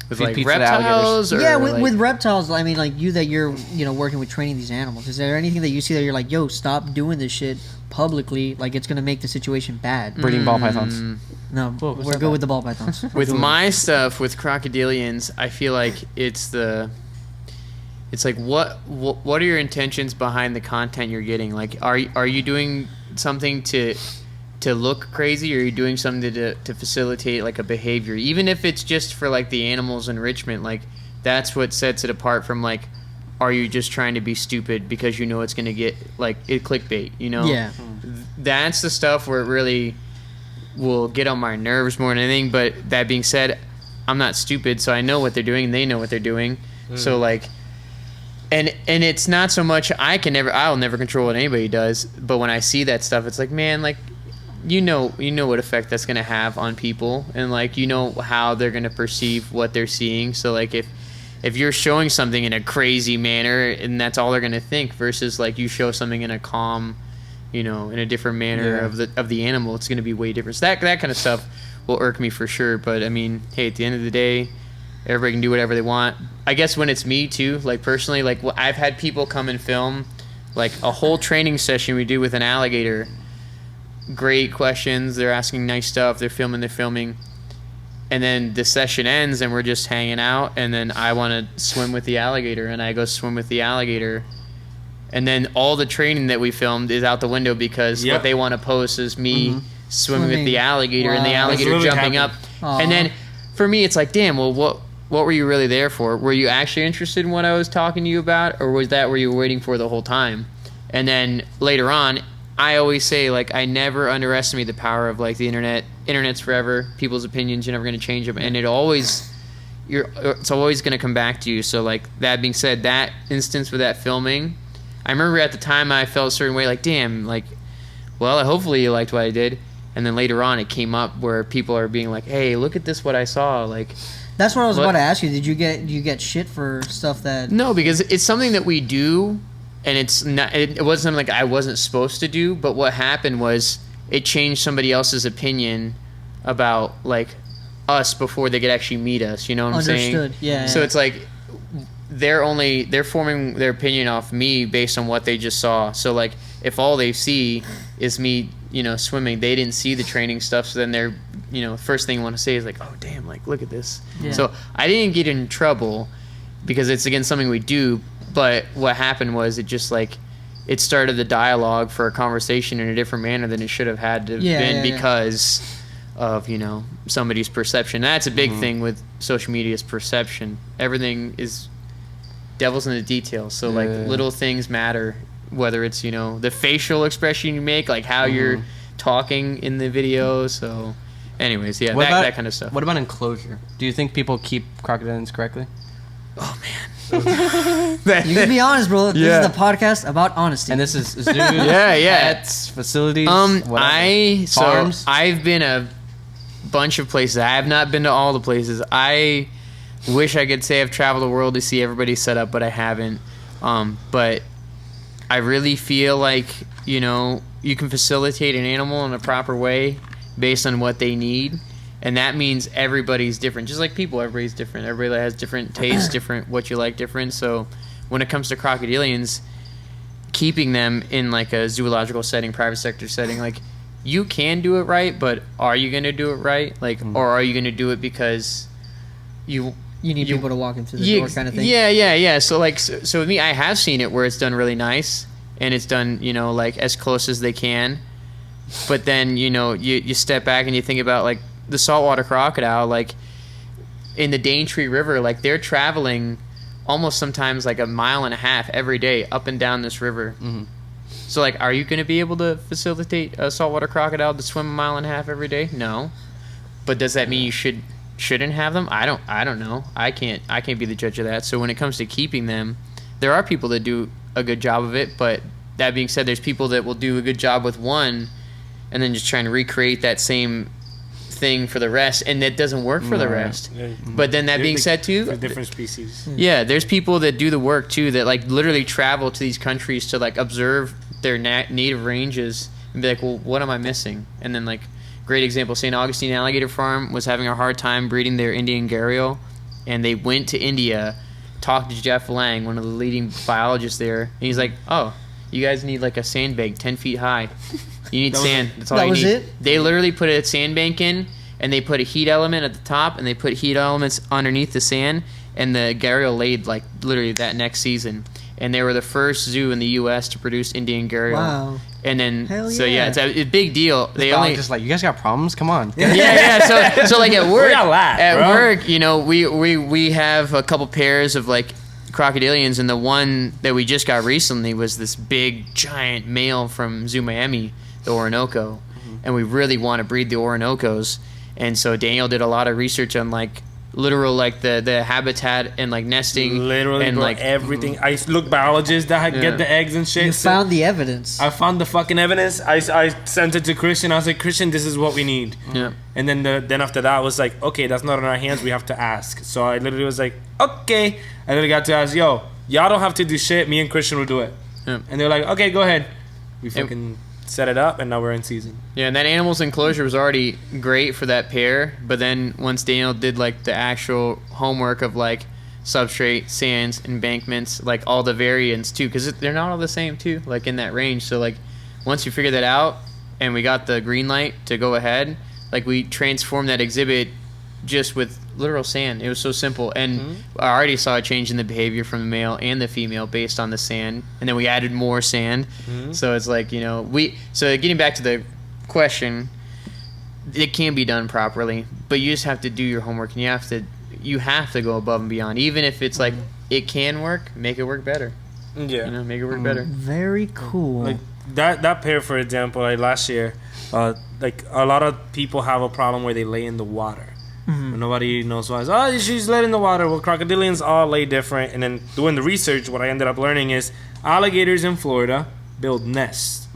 With Feed like pizza to reptiles, or Yeah, like, with reptiles. I mean, like you that you're working with training these animals. Is there anything that you see that you're like, yo, stop doing this shit publicly? Like it's gonna make the situation bad. breeding ball pythons. No, we're good with the ball pythons. with my stuff with crocodilians, I feel like it's like what are your intentions behind the content you're getting? Like are you doing something to look crazy, or are you doing something to facilitate like a behavior, even if it's just for like the animal's enrichment? Like that's what sets it apart from like, are you just trying to be stupid because you know it's going to get like it clickbait, you know? Yeah. That's the stuff where it really will get on my nerves more than anything. But that being said, I'm not stupid, so I know what they're doing, they know what they're doing. So like, and it's not so much I'll never control what anybody does, but when I see that stuff, it's like, man, like you know what effect that's going to have on people, and like you know how they're going to perceive what they're seeing. So like if you're showing something in a crazy manner, and that's all they're going to think, versus like you show something in a calm, you know, in a different manner of the animal, it's going to be way different. So that kind of stuff will irk me for sure. But I mean, hey, at the end of the day, everybody can do whatever they want. I guess when it's me too, like personally, like I've had people come and film like a whole training session we do with an alligator. Great questions, they're asking nice stuff, they're filming, and then the session ends and we're just hanging out, and then I want to swim with the alligator, and I go swim with the alligator, and then all the training that we filmed is out the window because what they want to post is me swimming with the alligator and the alligator jumping up. And then for me it's like, damn, well what were you really there for? Were you actually interested in what I was talking to you about, or was that what you were waiting for the whole time? And then later on, I always say, like, I never underestimate the power of, like, the internet. Internet's forever. People's opinions, you're never going to change them. And it's always going to come back to you. So, like, that being said, that instance with that filming, I remember at the time I felt a certain way, like, damn, like, well, hopefully you liked what I did. And then later on it came up where people are being like, hey, look at this, what I saw. Like, that's what I was about to ask you. Do you get shit for stuff that... No, because it's something that we do. And it wasn't something like I wasn't supposed to do, but what happened was it changed somebody else's opinion about like us before they could actually meet us. You know what I'm saying? Understood. Yeah. So it's like they're forming their opinion off me based on what they just saw. So like if all they see is me, swimming, they didn't see the training stuff. So then they're, first thing you want to say is like, oh damn, like look at this. Yeah. So I didn't get in trouble because it's again something we do. But what happened was it just like it started the dialogue for a conversation in a different manner than it should have had to have been because of somebody's perception. That's a big thing with social media's perception. Everything is devil's in the details. So like little things matter, whether it's the facial expression you make, like how you're talking in the video. So anyways, that kind of stuff. What about enclosure? Do you think people keep crocodilians correctly? Oh man. You can be honest, bro. This is the podcast about honesty. And this is zoos, pets, facilities, farms. I've been a bunch of places. I have not been to all the places. I wish I could say I've traveled the world to see everybody set up, but I haven't. But I really feel like you can facilitate an animal in a proper way based on what they need. And that means everybody's different. Just like people, everybody's different. Everybody has different tastes, different what you like, different. So when it comes to crocodilians, keeping them in like a zoological setting, private sector setting, like you can do it right, but are you going to do it right? Like, or are you going to do it because you need people to walk into the door kind of thing? Yeah. So like, so with me, I have seen it where it's done really nice and it's done, like as close as they can. But then, you step back and you think about like, the saltwater crocodile, like in the Daintree River, like they're traveling almost sometimes like 1.5 miles every day up and down this river. So like, are you going to be able to facilitate a saltwater crocodile to swim 1.5 miles every day? No. But does that mean you shouldn't have them? I don't know. I can't be the judge of that. So when it comes to keeping them, there are people that do a good job of it. But that being said, there's people that will do a good job with one and then just trying to recreate that same thing for the rest, and that doesn't work for the rest. But then that being said too, for different species, there's people that do the work too, that like literally travel to these countries to like observe their native ranges and be like, well, what am I missing? And then like, great example, St. Augustine Alligator Farm was having a hard time breeding their Indian gharial, and they went to India, talked to Jeff Lang, one of the leading biologists there, and he's like, oh, you guys need like a sandbank 10 feet high. You need sand. That's all you need. That was it? They literally put a sandbank in, and they put a heat element at the top, and they put heat elements underneath the sand, and the gharial laid like literally that next season. And they were the first zoo in the U.S. to produce Indian gharial. Wow. And then, it's a big deal. They only just like, you guys got problems? Come on. So like at work, work, we have a couple pairs of like crocodilians, and the one that we just got recently was this big giant male from Zoo Miami, the Orinoco, and we really want to breed the Orinocos. And so Daniel did a lot of research on like literal like the habitat and like nesting, literally, and like everything. I look biologists that get the eggs and shit. You found the evidence. I found the fucking evidence. I sent it to Christian. I was like, Christian, this is what we need. Yeah. And then after that I was like, okay, that's not in our hands. We have to ask. So I literally was like, okay. I literally got to ask, y'all don't have to do shit. Me and Christian will do it. Yeah. And they're like, okay, go ahead. We fucking set it up, and now we're in season. Yeah, and that animal's enclosure was already great for that pair, but then once Daniel did like the actual homework of like substrate, sands, embankments, like all the variants too, because they're not all the same too, like in that range. So like once you figure that out, and we got the green light to go ahead, like we transformed that exhibit just with literal sand. It was so simple, and I already saw a change in the behavior from the male and the female based on the sand, and then we added more sand. So it's like, so getting back to the question, it can be done properly, but you just have to do your homework, and you have to go above and beyond, even if it's like it can work, make it work better. Make it work better. Very cool. Like that pair, for example, like last year, like a lot of people have a problem where they lay in the water. Nobody knows why. Oh, she's laid in the water. Well, crocodilians all lay different. And then doing the research, what I ended up learning is alligators in Florida build nests.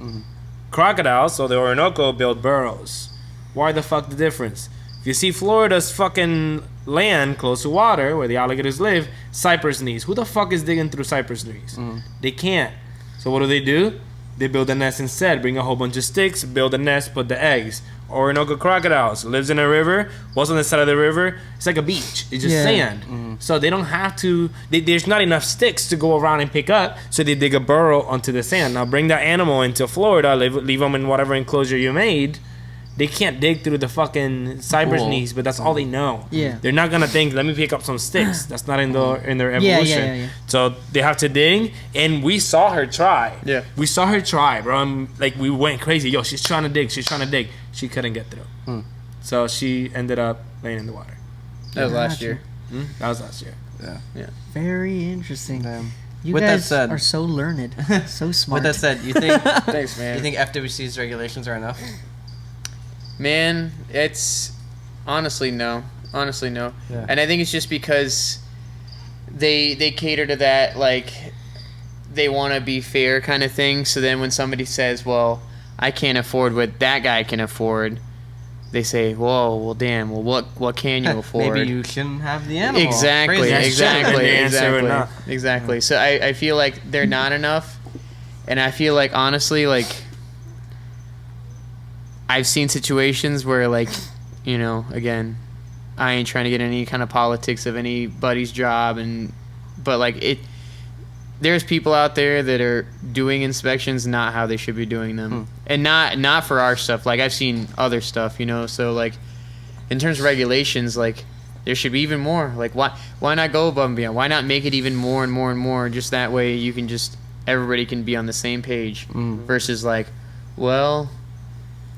Crocodiles, so the Orinoco, build burrows. Why the fuck the difference? If you see Florida's fucking land close to water where the alligators live, cypress knees. Who the fuck is digging through cypress knees? They can't. So what do? They build a nest instead. Bring a whole bunch of sticks, build a nest, put the eggs. Orinoco crocodiles. Lives in a river. What's on the side of the river? It's like a beach. It's just sand. So they don't have to. There's not enough sticks to go around and pick up. So they dig a burrow onto the sand. Now bring that animal into Florida. Leave them in whatever enclosure you made. They can't dig through the fucking cypress knees, but that's all they know. Yeah. They're not gonna think, let me pick up some sticks. That's not in their evolution. Yeah. So they have to dig, and we saw her try. Yeah. We saw her try, bro. Like, we went crazy. Yo, she's trying to dig. She couldn't get through. So she ended up laying in the water. That was last year. That was last year. Very interesting. You With guys that said, are so learned, so smart. With that said, you think Thanks, man. you think FWC's regulations are enough? Man, it's honestly no. Yeah. And I think it's just because they cater to that, like, they want to be fair kind of thing. So then when somebody says, well, I can't afford what that guy can afford, they say, whoa, well, damn, well, what can you afford? Maybe you shouldn't have the animal. Exactly, Crazy. exactly. So I feel like they're not enough. And I feel like, honestly, like, I've seen situations where, like, you know, again, I ain't trying to get any kind of politics of anybody's job, but like, there's people out there that are doing inspections not how they should be doing them, and not for our stuff. Like, I've seen other stuff, you know. So like, in terms of regulations, like, there should be even more. Like, why not go above and beyond? Why not make it even more and more and more? Just that way, you can everybody can be on the same page. Versus like, well,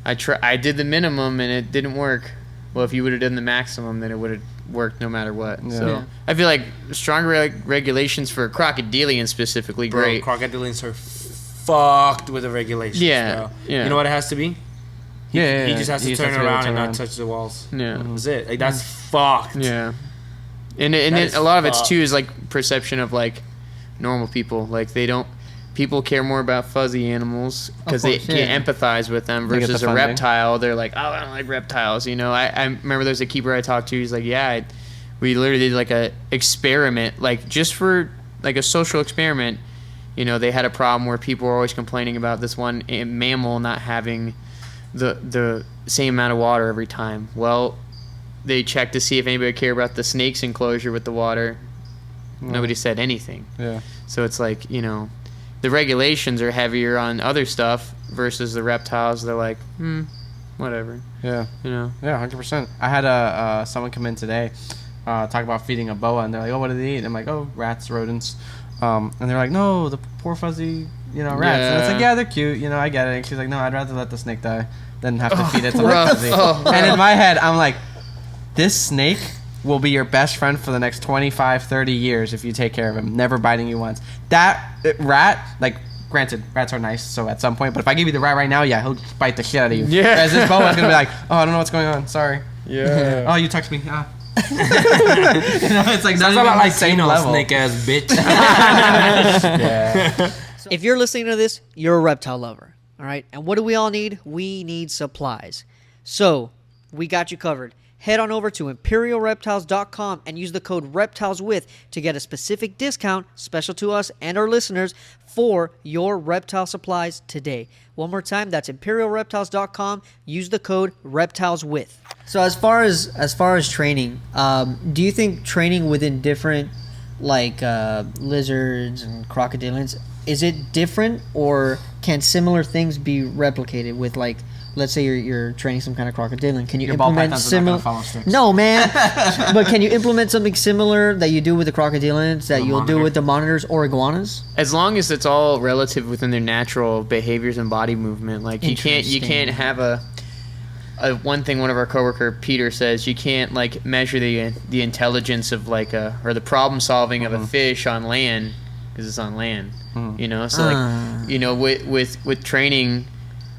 I did the minimum and it didn't work. Well, if you would have done the maximum, then it would have worked no matter what. Yeah. So I feel like stronger regulations for Crocodilians specifically, Bro, great. Crocodilians are fucked with the regulations, Yeah, bro. yeah. You know what it has to be? He just has to turn be able around to and turn not touch the walls. Yeah. That's it. Like, that's fucked. Yeah. And is a lot of it's fucked. too is like perception of like normal people. Like, people care more about fuzzy animals because they course, can't empathize with them They get versus the a funding. reptile. They're like, oh, I don't like reptiles. You know, I remember there's a keeper I talked to. He's like, yeah, we literally did like a experiment, like just for like a social experiment. You know, they had a problem where people were always complaining about this one mammal not having the same amount of water every time. Well, they checked to see if anybody cared about the snake's enclosure with the water. Nobody said anything. Yeah. So it's like, you know, the regulations are heavier on other stuff versus the reptiles. They're like, whatever, Yeah. you know. Yeah, 100%. I had someone come in today, talk about feeding a boa, and they're like, "Oh, what do they eat?" And I'm like, "Oh, rats, rodents," and they're like, "No, the poor fuzzy, rats." And it's like, "Yeah, they're cute, I get it." And she's like, "No, I'd rather let the snake die than have to feed it to the rough. fuzzy." Oh, and in my head, I'm like, "This snake will be your best friend for the next 25, 30 years if you take care of him, never biting you once." That rat, like, granted, rats are nice, so at some point, but if I give you the rat right now, yeah, he'll bite the shit out of you. Yeah. Whereas this boa's gonna be like, "Oh, I don't know what's going on, sorry." Yeah. Oh, you touched me. Ah. It's like Sounds not a lot even like the same Tino, level. snake ass bitch. If you're listening to this, you're a reptile lover, all right? And what do we all need? We need supplies. So, we got you covered. Head on over to imperialreptiles.com and use the code REPTILESWITH to get a specific discount special to us and our listeners for your reptile supplies today. One more time, that's imperialreptiles.com. Use the code REPTILESWITH. So as far as training, do you think training within different lizards and crocodilians, is it different, or can similar things be replicated with, like, let's say you're training some kind of crocodilian? Can you Your ball implement pythons are not similar? gonna follow sticks. No, man. But can you implement something similar that you do with the crocodilians that you'll do with the monitors or iguanas? As long as it's all relative within their natural behaviors and body movement. Like, you can't have a one thing one of our coworker Peter says, you can't like measure the intelligence of like or the problem solving of a fish on land because it's on land. You know, so like, you know, with training,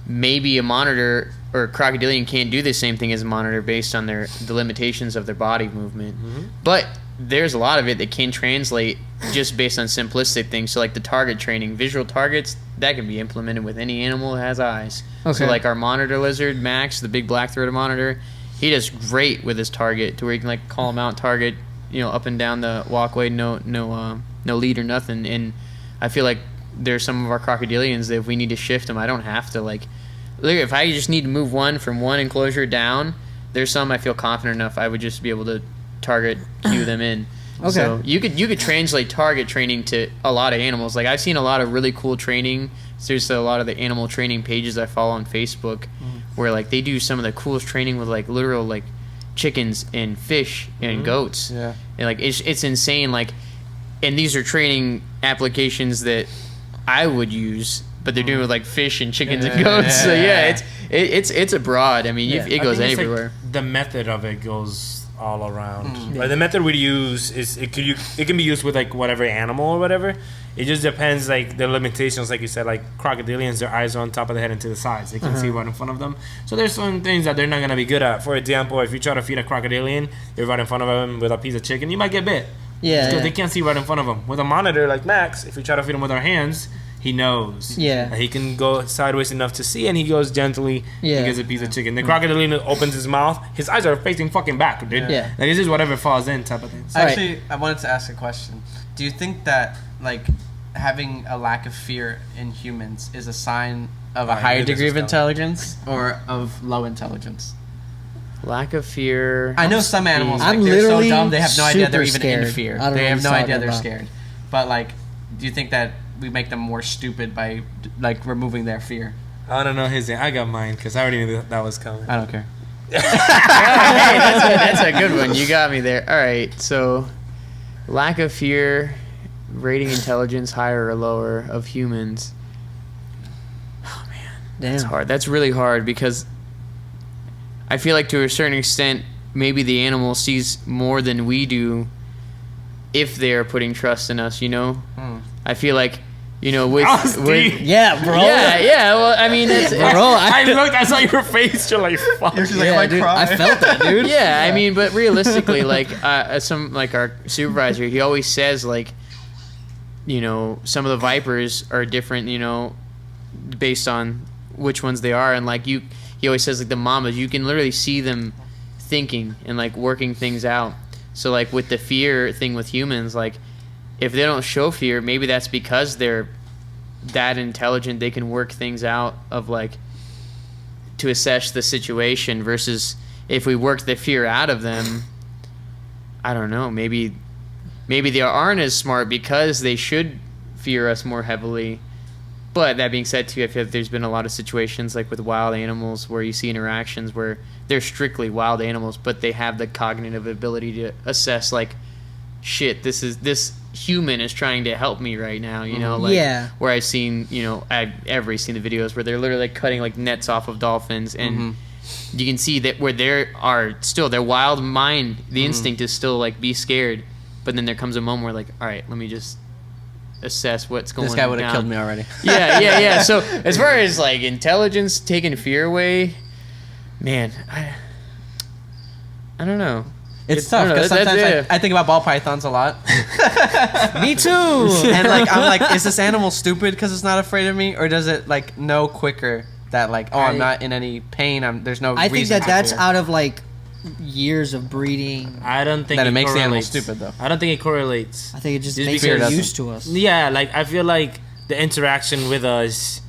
maybe a monitor or a crocodilian can't do the same thing as a monitor based on the limitations of their body movement. But there's a lot of it that can translate just based on simplistic things. So like the target training, visual targets, that can be implemented with any animal that has eyes. Okay. So like our monitor lizard, Max, the big black-throated monitor, he does great with his target to where you can like call him out target, up and down the walkway, no lead or nothing. And I feel like there's some of our crocodilians that if we need to shift them, I don't have to like look, if I just need to move one from one enclosure down, there's some I feel confident enough I would just be able to target cue them in. Okay. So you could translate target training to a lot of animals. Like I've seen a lot of really cool training. There's a lot of the animal training pages I follow on Facebook where like they do some of the coolest training with like literal like chickens and fish and goats. Yeah. And like it's insane. Like, and these are training applications that I would use, but they're doing with like fish and chickens and goats. So yeah, it's abroad. I mean, it goes everywhere. Like the method of it goes all around. Like the method we use is it can be used with like whatever animal or whatever. It just depends, like the limitations, like you said, like crocodilians, their eyes are on top of the head and to the sides. They can see right in front of them. So there's some things that they're not gonna be good at. For example, if you try to feed a crocodilian, you're right in front of them with a piece of chicken, you might get bit. Yeah. Because they can't see right in front of them. With a monitor like Max, if we try to feed him with our hands, he knows. Yeah. He can go sideways enough to see, and he goes gently. Yeah. He gets a piece of chicken. The crocodilian opens his mouth. His eyes are facing fucking back, dude. Yeah. Like it's just whatever falls in type of thing. So, Actually, I wanted to ask a question. Do you think that like having a lack of fear in humans is a sign of a higher degree of intelligence or of low intelligence? Lack of fear. I know some animals, like, I'm they're so literally dumb they have no idea they're super even in scared. fear. I don't They know have what no you're idea talking they're about. scared. But like, do you think that we make them more stupid by like removing their fear? I don't know his. I got mine because I already knew that was coming. I don't care. Hey, that's a good one. You got me there. All right, so lack of fear, rating intelligence higher or lower of humans. Oh man, that's Damn. hard. That's really hard because I feel like to a certain extent, maybe the animal sees more than we do if they are putting trust in us. You know, I feel like. You know, with Yeah, bro. yeah. Well, I mean, it's, Bro, I looked. I saw your face. You're like, fuck. Yeah, dude, I felt that, dude. yeah, I mean, but realistically, like some like our supervisor, he always says like, you know, some of the vipers are different, you know, based on which ones they are, and like he always says like the mamas, you can literally see them thinking and like working things out. So like with the fear thing with humans, like if they don't show fear, maybe that's because they're that intelligent they can work things out of like to assess the situation versus if we work the fear out of them, I don't know, maybe they aren't as smart because they should fear us more heavily. But that being said too, I feel like there's been a lot of situations like with wild animals where you see interactions where they're strictly wild animals but they have the cognitive ability to assess like shit, this human is trying to help me right now, you know, like where I've seen, you know, I've ever seen the videos where they're literally like cutting like nets off of dolphins and you can see that where there are still their wild mind, the instinct is still like be scared, but then there comes a moment where like, all right, let me just assess what's going on. This guy would have killed me already. Yeah. So as far as like intelligence taking fear away, man, I don't know. It's tough because sometimes I think about ball pythons a lot. Me too. And like I'm like, is this animal stupid because it's not afraid of me, or does it like know quicker that like, oh, I'm not in any pain. There's no. I think reason that's to fear. out of like years of breeding. I don't think that it makes the animal correlates. stupid though. I don't think it correlates. I think it just Just makes because- it used to us. Yeah, like I feel like the interaction with us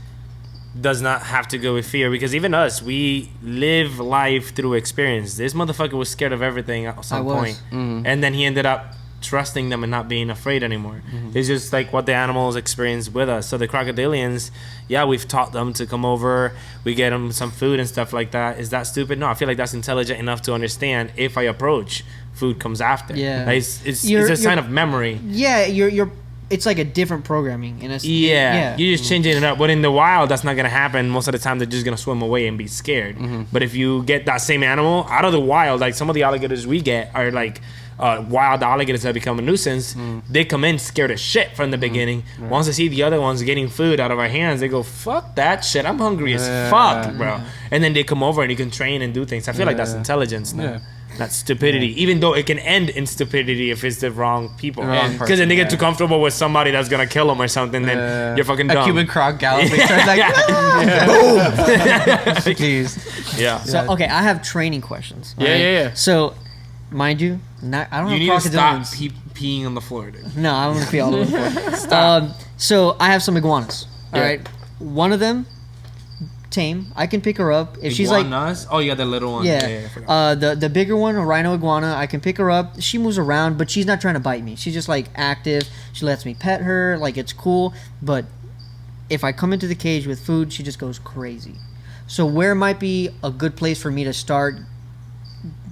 does not have to go with fear because even us, we live life through experience. This motherfucker was scared of everything at some point, and then he ended up trusting them and not being afraid anymore. It's just like what the animals experience with us. So the crocodilians, yeah, we've taught them to come over. We get them some food and stuff like that. Is that stupid? No, I feel like that's intelligent enough to understand if I approach, food comes after. Yeah. Like, it's a sign of memory. Yeah, you're. It's like a different programming, and it's Yeah, you're just changing it up. But in the wild, that's not gonna happen. Most of the time, they're just gonna swim away and be scared. But if you get that same animal out of the wild, like some of the alligators we get are like wild alligators that become a nuisance. They come in scared as shit from the beginning. Once they see the other ones getting food out of our hands, they go, "Fuck that shit! I'm hungry as fuck, bro." And then they come over and you can train and do things. I feel like that's intelligence now. Not stupidity, even though it can end in stupidity if it's the wrong people. Because then they get too comfortable with somebody that's gonna kill them or something, then you're fucking dumb. A Cuban croc galloping starts like, boom. Jeez. Yeah. So okay, I have training questions. Yeah, alright? yeah. So, mind you, I don't You need have to stop crocodilians. peeing on the floor, dude. No, I'm gonna pee all over the floor. So I have some iguanas. All right, one of them tame. I can pick her up if she's like. Iguanas? Oh, you got the little one. Yeah. I forgot. The bigger one, a rhino iguana, I can pick her up. She moves around, but she's not trying to bite me. She's just like active. She lets me pet her. Like, it's cool. But if I come into the cage with food, she just goes crazy. So where might be a good place for me to start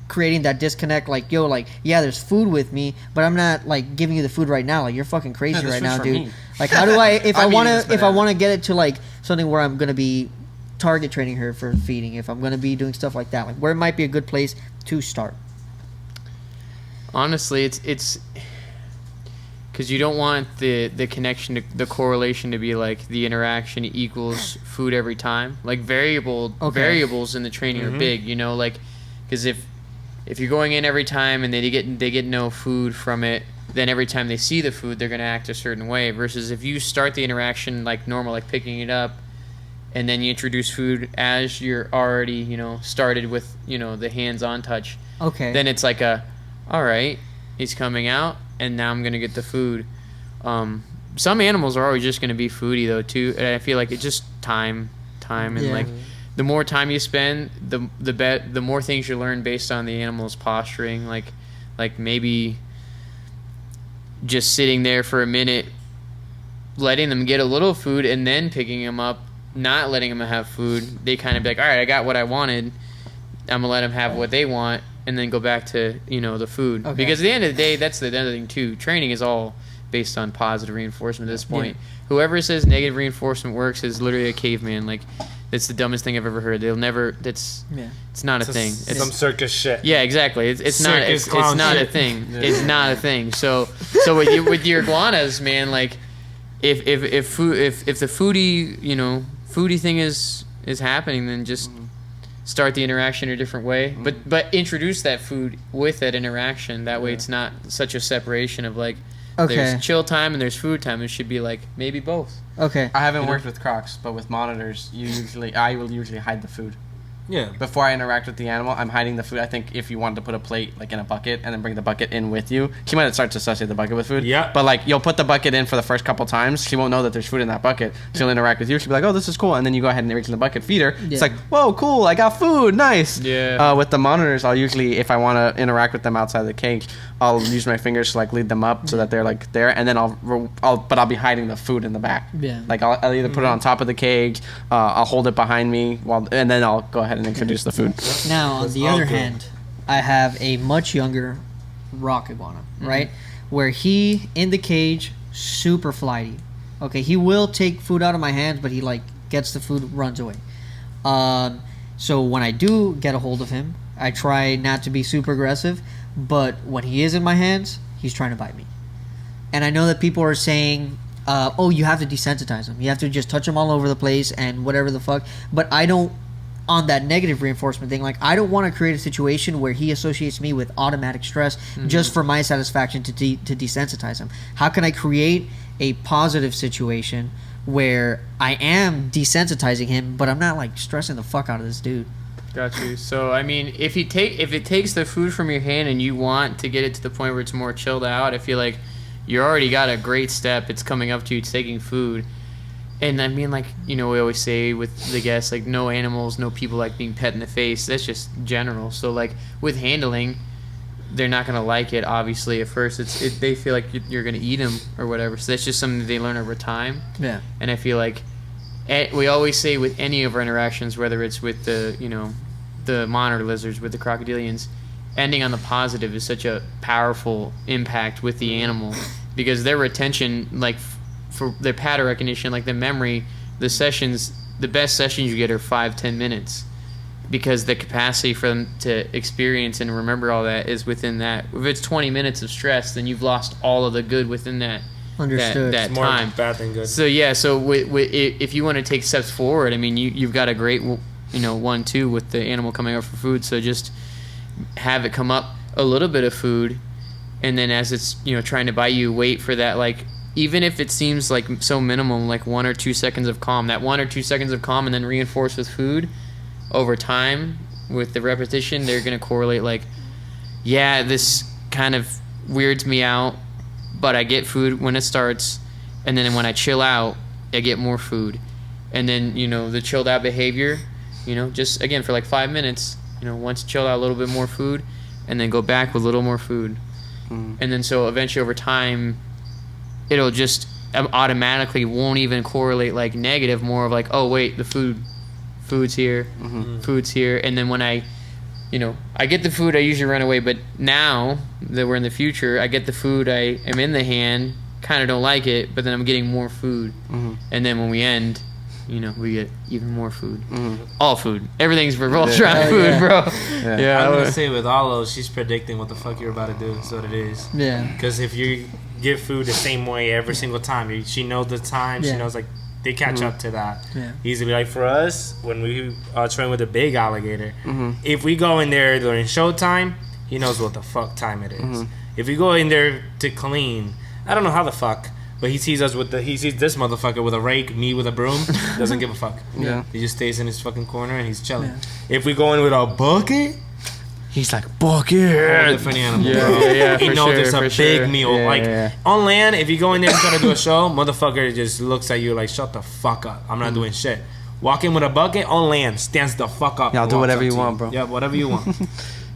creating that disconnect? Like, yo, like, yeah, there's food with me, but I'm not like giving you the food right now. Like, you're fucking crazy right now, dude. Me. Like, how do I if I I'm want eating to this if I banana. want to get it to like something where I'm gonna be target training her for feeding, if I'm gonna be doing stuff like that, like where might be a good place to start? Honestly, it's because you don't want the connection, the correlation to be like the interaction equals food every time. Like variables in the training are big, you know, like because if you're going in every time and they get no food from it, then every time they see the food they're gonna act a certain way. Versus if you start the interaction like normal, like picking it up, and then you introduce food as you're already, you know, started with, you know, the hands-on touch. Okay. Then it's like all right, he's coming out, and now I'm gonna get the food. Some animals are always just gonna be foodie though too, and I feel like it's just time, and Yeah. like the more time you spend, the more things you learn based on the animal's posturing. Like maybe just sitting there for a minute, letting them get a little food, and then picking them up. Not letting them have food, they kind of be like, all right, I got what I wanted. I'm gonna let them have what they want, and then go back to, you know, the food. Okay. Because at the end of the day, that's the other thing too. Training is all based on positive reinforcement at this point. Whoever says negative reinforcement works is literally a caveman. Like, it's the dumbest thing I've ever heard. They'll never. It's not a thing. It's Some circus shit. yeah, exactly. It's not. Circus It's clown not a shit. thing. It's not a thing. So with your iguanas, man, like if the foodie thing is happening, then just start the interaction a different way. But introduce that food with that interaction. That way, it's not such a separation of like Okay. there's chill time and there's food time. It should be like maybe both. Okay. I haven't worked with Crocs, but with monitors, I will usually hide the food. Yeah. Before I interact with the animal, I'm hiding the food. I think if you wanted to put a plate like in a bucket and then bring the bucket in with you, she might start to associate the bucket with food. Yeah. But like you'll put the bucket in for the first couple times, she won't know that there's food in that bucket. She'll interact with you. She'll be like, "Oh, this is cool," and then you go ahead and reach in the bucket, feed her. Yeah. It's like, "Whoa, cool! I got food, nice." Yeah. With the monitors, I'll usually, if I want to interact with them outside the cage, I'll use my fingers to like lead them up so that they're like there, and then I'll be hiding the food in the back. Yeah. Like I'll either put it on top of the cage, and hold it behind me and then I'll go ahead and introduce the food. Now, on That's the all other good. hand, I have a much younger rock iguana, right? Where he, in the cage, super flighty. Okay, he will take food out of my hands, but he, like, gets the food, runs away. So when I do get a hold of him, I try not to be super aggressive, but when he is in my hands, he's trying to bite me. And I know that people are saying, oh, you have to desensitize him. You have to just touch him all over the place and whatever the fuck. But I don't, on that negative reinforcement thing, like, I don't want to create a situation where he associates me with automatic stress just for my satisfaction to desensitize him. How can I create a positive situation where I am desensitizing him, but I'm not, like, stressing the fuck out of this dude? Got you. So I mean, if it takes the food from your hand and you want to get it to the point where it's more chilled out, I feel like you already got a great step. It's coming up to you, it's taking food. And I mean, like, you know, we always say with the guests, like, no animals, no people like being pet in the face. That's just general. So like with handling, they're not gonna like it. Obviously, at first, they feel like you're gonna eat them or whatever. So that's just something that they learn over time. Yeah. And I feel like we always say with any of our interactions, whether it's with the monitor lizards, with the crocodilians, ending on the positive is such a powerful impact with the animal, because their retention, like for their pattern recognition, like the memory, the best sessions you get are 5-10 minutes, because the capacity for them to experience and remember all that is within that. If it's 20 minutes of stress, then you've lost all of the good within that. Understood. That It's more time. bad than good. So yeah, so if you want to take steps forward, I mean, you've got a great, 1-2 with the animal coming up for food. So just have it come up a little bit of food, and then as it's trying to bite you, wait for that, like, even if it seems like so minimal, like 1 or 2 seconds of calm. That 1 or 2 seconds of calm, and then reinforce with food over time with the repetition. They're gonna correlate like, yeah, this kind of weirds me out, but I get food when it starts, and then when I chill out, I get more food. and then the chilled out behavior, just again for like 5 minutes, once chilled out, a little bit more food, and then go back with a little more food, and then so eventually over time, it'll just automatically won't even correlate like negative, more of like, oh wait, the food's here, food's here, and then when I get the food, I usually run away, but now that we're in the future, I get the food, I am in the hand, kind of don't like it, but then I'm getting more food, and then when we end, we get even more food. All food. Everything's revolves around food, bro. Yeah. I'm gonna say with all those, she's predicting what the fuck you're about to do. That's what it is. Yeah. Because if you give food the same way every single time, she knows the time. She knows like they catch up to that. Yeah. Easily. Like for us, when we train with a big alligator, if we go in there during showtime, he knows what the fuck time it is. If we go in there to clean, I don't know how the fuck. But he sees us he sees this motherfucker with a rake, me with a broom, doesn't give a fuck. Yeah. He just stays in his fucking corner and he's chilling. Yeah. If we go in with a bucket, he's like, bucket! Different animal. Yeah, he knows it's a big meal. On land, if you go in there and try to do a show, motherfucker just looks at you like, shut the fuck up. I'm not doing shit. Walk in with a bucket, on land, stands the fuck up. Yeah, I'll do whatever you want, bro. Yeah, whatever you want.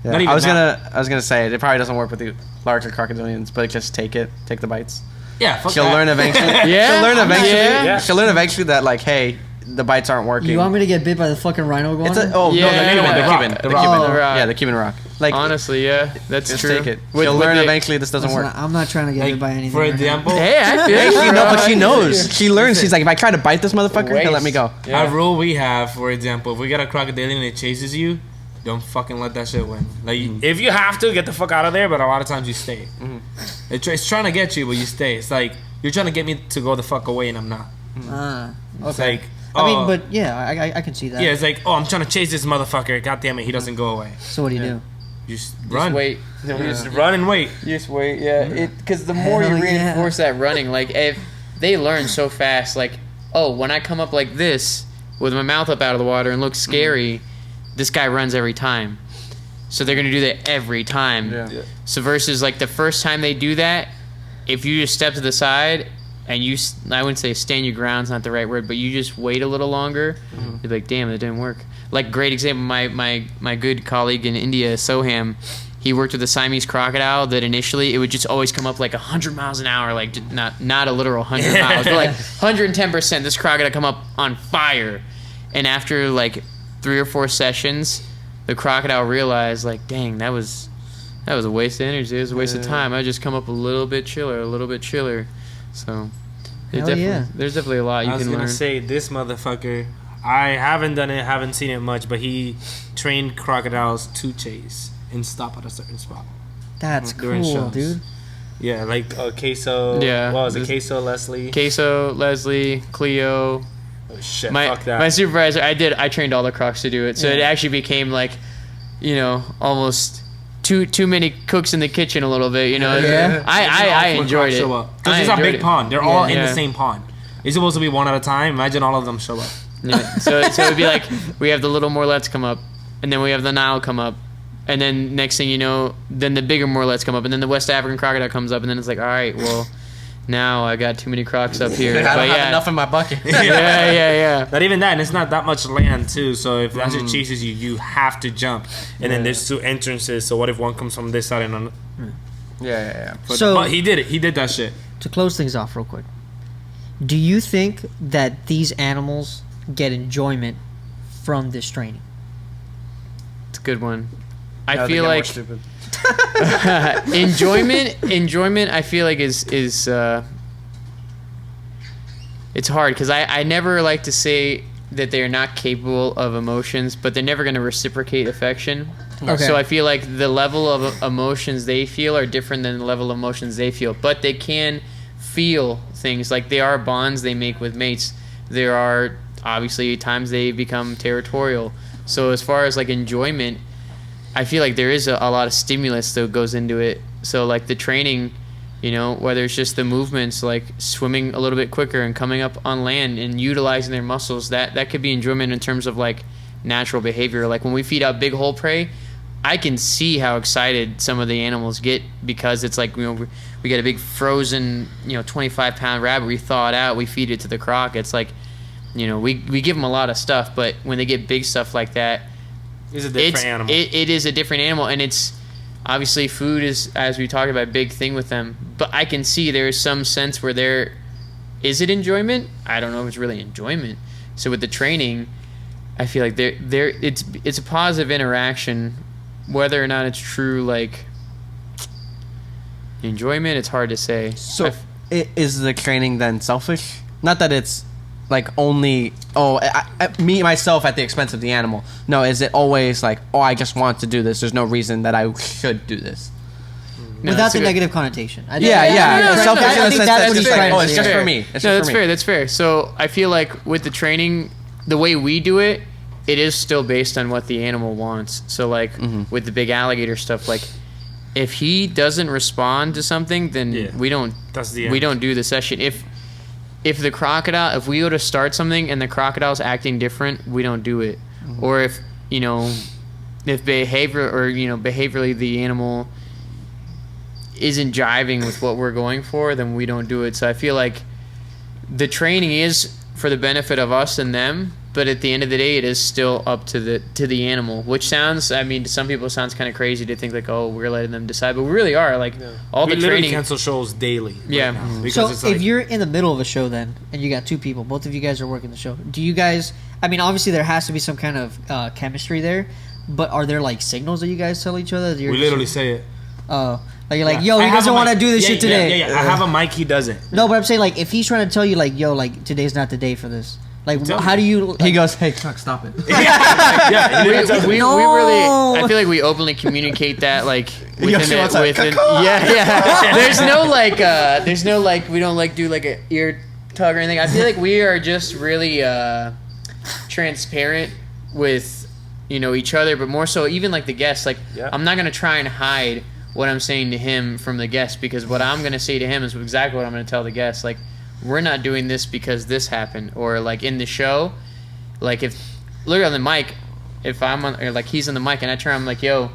I was gonna say, it probably doesn't work with the larger crocodilians, but just take the bites. Yeah, fuck she'll that. learn eventually. She'll learn eventually. Yeah. She'll learn eventually that like, hey, the bites aren't working. You want me to get bit by the fucking rhino iguana? The Cuban. Yeah, the Cuban rock. Like honestly, yeah, that's just true. Take it. She'll learn eventually this doesn't work. I'm not trying to get bit by anything. For example, hey, I feel but she knows. She learns. She's like, if I try to bite this motherfucker, he'll let me go. A rule we have, for example, if we get a crocodilian and it chases you, don't fucking let that shit win. Like, if you have to, get the fuck out of there, but a lot of times you stay. It's trying to get you, but you stay. It's like, you're trying to get me to go the fuck away, and I'm not. It's like, I mean, but yeah, I can see that. Yeah, it's like, I'm trying to chase this motherfucker. God damn it, he doesn't go away. So what do you do? You just run. Just wait. You just run and wait. You just wait, yeah. Because the more you reinforce that running, like, if they learn so fast, like, when I come up like this, with my mouth up out of the water and look scary, this guy runs every time. So they're going to do that every time. Yeah. So versus like the first time they do that, if you just step to the side and I wouldn't say stand your ground's not the right word, but you just wait a little longer, you'd be like, damn, that didn't work. Like, great example, my good colleague in India, Soham, he worked with a Siamese crocodile that initially it would just always come up like 100 miles an hour, like not a literal 100 miles, but like 110%. This crocodile come up on fire. And after like 3 or 4 sessions, the crocodile realized, like, dang, that was a waste of energy. It was a waste of time. I just come up a little bit chiller. So there's definitely a lot you can learn. I was gonna say, this motherfucker, I haven't done it, haven't seen it much, but he trained crocodiles to chase and stop at a certain spot. That's cool, dude. Yeah, like Queso. Yeah. What was it? Queso, Leslie, Cleo. Oh shit! Fuck that. My supervisor, I trained all the Crocs to do it, so it actually became like, almost too many cooks in the kitchen a little bit. I enjoyed it. Because it's a big pond. They're all in the same pond. It's supposed to be one at a time. Imagine all of them show up. Yeah. So it'd be like, we have the little Morlets come up, and then we have the Nile come up, and then next thing you know, then the bigger Morlets come up, and then the West African crocodile comes up, and then it's like, all right, well, now I got too many Crocs up here. I don't have enough in my bucket. yeah. But even that, and it's not that much land too. So if that shit chases you, you have to jump. And then there's 2 entrances. So what if one comes from this side and on? Yeah. But he did it. He did that shit. To close things off real quick, do you think that these animals get enjoyment from this training? It's a good one. I feel like enjoyment I feel like is it's hard, because I never like to say that they're not capable of emotions, but they're never going to reciprocate affection. Okay. So I feel like the level of emotions they feel are different than the level of emotions they feel, but they can feel things. Like, they are bonds they make with mates. There are obviously times they become territorial. So as far as like enjoyment, I feel like there is a lot of stimulus that goes into it. So like the training, whether it's just the movements, like swimming a little bit quicker and coming up on land and utilizing their muscles, that could be enjoyment in terms of like natural behavior. Like when we feed out big whole prey, I can see how excited some of the animals get, because it's like, we get a big frozen, 25-pound rabbit, we thaw it out, we feed it to the croc. It's like, we give them a lot of stuff, but when they get big stuff like that, It's a different animal. It is a different animal, and it's obviously food is, as we talked about, a big thing with them. But I can see there is some sense where is it enjoyment? I don't know if it's really enjoyment. So with the training, I feel like it's a positive interaction, whether or not it's true like enjoyment. It's hard to say. So is the training then selfish? Not that it's like only me myself at the expense of the animal. No, is it always like, I just want to do this, there's no reason that I should do this? No, Without the good. negative connotation. No, Selfish in I the think sense that's that what it's he's just like, trying to it's say. just Yeah. for me. It's No, just that's fair. So I feel like with the training, the way we do it, it is still based on what the animal wants. So like with the big alligator stuff, like if he doesn't respond to something, then we don't do the session. If the crocodile, if we go to start something and the crocodile's acting different, we don't do it. Or if behaviorally the animal isn't jiving with what we're going for, then we don't do it. So I feel like the training is for the benefit of us and them, but at the end of the day, it is still up to the animal, which sounds, to some people, it sounds kind of crazy to think like, we're letting them decide, but we really are. Like all the literally training. cancel shows daily. Yeah. Right now, because So it's like, if you're in the middle of a show then, and you got two people, both of you guys are working the show, do you guys, obviously there has to be some kind of chemistry there, but are there like signals that you guys tell each other? That you're we literally say it. Oh. Like you're like, Yeah. yo, I he have doesn't a want to mic. do this shit today. Yeah. I have a mic, he doesn't. No, but I'm saying like if he's trying to tell you like, yo, like today's not the day for this. Like Tell how me. do you? He goes, hey, Chuck, stop it. Yeah, we really, No. I feel like we openly communicate that like Yoshi wants a there's no we don't like do like a ear tug or anything. I feel like we are just really transparent with each other, but more so even like the guests. Like I'm not gonna try and hide what I'm saying to him from the guest, because what I'm gonna say to him is exactly what I'm gonna tell the guest. Like we're not doing this because this happened, or like in the show, like if look on the mic, if I'm on or like he's on the mic and I turn, I'm like, yo,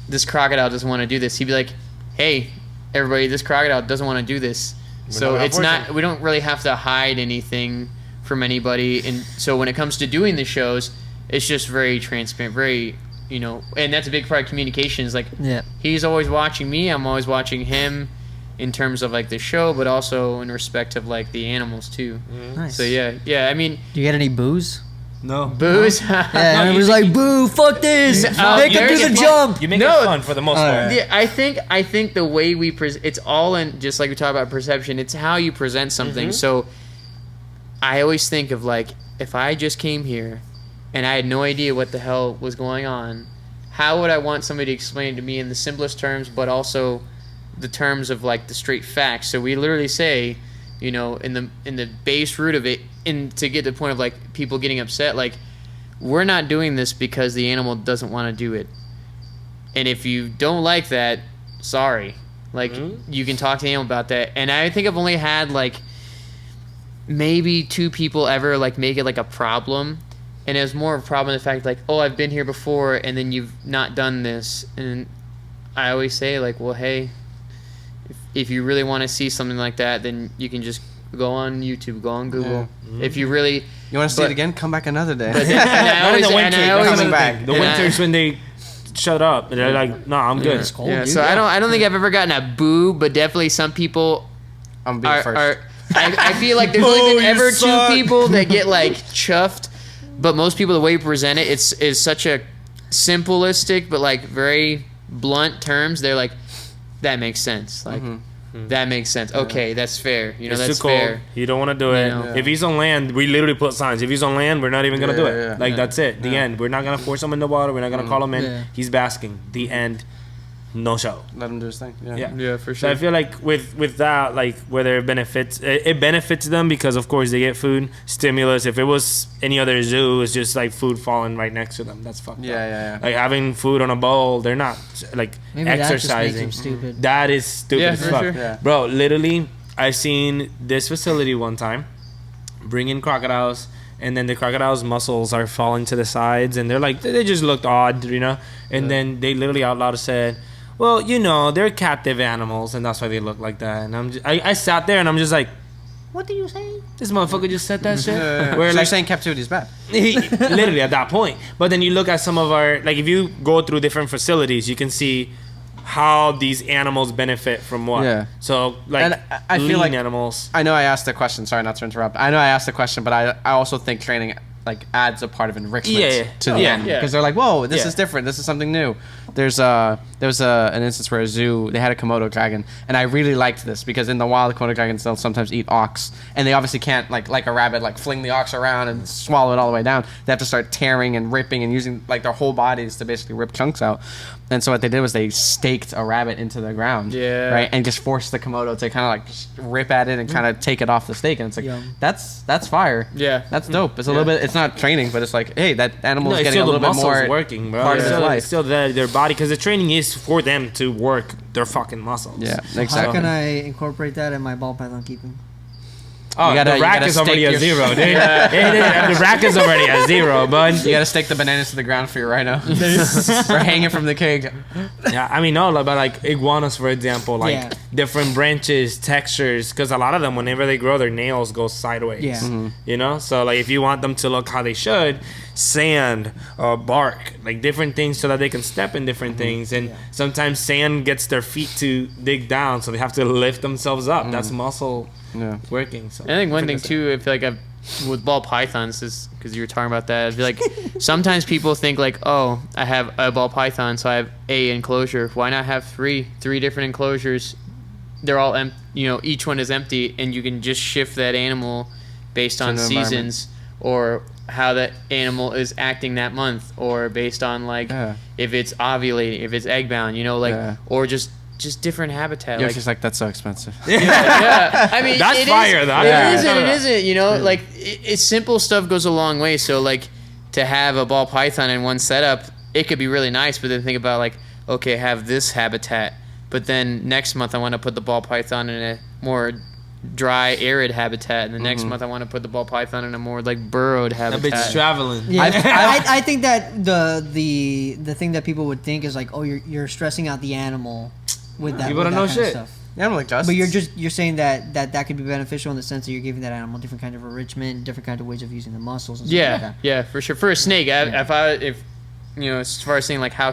this crocodile doesn't want to do this. He'd be like, hey, everybody, this crocodile doesn't want to do this. So it's not, we don't really have to hide anything from anybody. And so when it comes to doing the shows, it's just very transparent, very, and that's a big part of communication is like, he's always watching me, I'm always watching him in terms of like the show, but also in respect of like the animals too. Nice. So yeah. Do you get any booze? No. Booze? Yeah, and it was like, boo, fuck this, make him do the jump. You make No. it fun for the most part. Yeah, I think the way we it's all in, just like we talk about perception. It's how you present something. So I always think of like, if I just came here and I had no idea what the hell was going on, how would I want somebody to explain it to me in the simplest terms, but also the terms of like the straight facts? So we literally say, in the base root of it, and to get to the point of like people getting upset, like we're not doing this because the animal doesn't want to do it. And if you don't like that, sorry. Like you can talk to the animal about that. And I think I've only had like maybe 2 people ever like make it like a problem. And it was more of a problem in the fact like, I've been here before and then you've not done this. And I always say like, well, hey, if you really want to see something like that, then you can just go on YouTube, go on Google. If you really... You want to see it again? Come back another day. But then, and I always, coming back. The winters when they shut up, they're like, no, I'm good. It's cold, Yeah, dude. so I don't think I've ever gotten a boo, but definitely some people I'm being first. I feel like there's only been ever 2 people that get like chuffed, but most people, the way you present it, is such a simplistic but like very blunt terms. They're like, that makes sense. Like that makes sense. Okay, that's fair. It's that's too cold. fair. You don't want to do it. Yeah. If he's on land, we literally put signs. If he's on land, we're not even gonna do it. That's it. The end. We're not gonna force him in the water. We're not gonna call him in. Yeah. He's basking. The end. No show. Let him do his thing. Yeah, for So sure. I feel like with that, like whether it benefits them because of course they get food, stimulus. If it was any other zoo, it's just like food falling right next to them. That's fucked up. Yeah. Like having food on a bowl, they're not like Maybe that just makes exercising. them stupid. That is stupid Yeah, as for fuck. sure. Yeah. Bro, literally, I've seen this facility one time bring in crocodiles, and then the crocodiles' muscles are falling to the sides, and they're like, they just looked odd, And then they literally out loud said, well, they're captive animals, and that's why they look like that. And I sat there, and I'm just like, What did you say? This motherfucker just said that shit. Where Where like like saying captivity is bad. literally at that point. But then you look at some of our, like if you go through different facilities, you can see how these animals benefit from what. Yeah. So like And I feel lean like- animals. I know I asked the question. Sorry, not to interrupt. I know I asked the question, but I also think training like adds a part of enrichment Yeah. to the Yeah. end Yeah. because they're like, whoa, this Yeah. is different. This is something new. There was an instance where a zoo they had a Komodo dragon, and I really liked this because in the wild, Komodo dragons they'll sometimes eat ox, and they obviously can't like a rabbit like fling the ox around and swallow it all the way down. They have to start tearing and ripping and using like their whole bodies to basically rip chunks out. And so what they did was they staked a rabbit into the ground, Yeah. right, and just forced the Komodo to kind of like rip at it and kind of take it off the stake. And it's like Yum. that's fire. Yeah. That's dope. It's a little bit. It's not training, but it's like, hey, that animal is it's getting a still the little bit muscles more working, bro. part of It's his still, life. it's still their body, because the training is for them to work their fucking muscles. Yeah, How exactly. can I incorporate that in my ball python keeping? Oh, You gotta- the you rack gotta is already stake a your- 0, dude. The rack is already a 0, bud. You gotta stake the bananas to the ground for your rhino. Or hang it from the cage. Yeah, I mean, no, but like iguanas, for example, like Yeah. different branches, textures, because a lot of them, whenever they grow, their nails go sideways. Yeah. Mm-hmm. You know, so like if you want them to look how they should, sand, bark, like different things, so that they can step in different things. And sometimes sand gets their feet to dig down, so they have to lift themselves up. That's muscle Yeah. working. So I think one thing too, I feel like with ball pythons is because you were talking about that. I feel like sometimes people think like, oh, I have a ball python, so I have a enclosure. Why not have three different enclosures? They're all each one is empty, and you can just shift that animal based on the environment. seasons or how that animal is acting that month, or based on like Yeah. if it's ovulating, if it's egg bound, Yeah. or just different habitat. You're like, just like, that's so expensive. yeah, I mean, That's it is- fire, though. It Yeah. is and it isn't. You know, like it's simple stuff goes a long way. So like to have a ball python in one setup, it could be really nice. But then think about like, okay, have this habitat, but then next month I want to put the ball python in a more dry, arid habitat, and the next month I want to put the ball python in a more like burrowed that habitat. bitch is traveling. Yeah, I've- I think that the thing that people would think is like, oh, you're stressing out the animal with that. People with don't know that kind of shit. stuff. Yeah, I'm like, just. But you're saying that could be beneficial in the sense that you're giving that animal different kind of enrichment, different kind of ways of using the muscles. And stuff like Yeah, that. yeah, for sure. For a snake, if as far as saying like how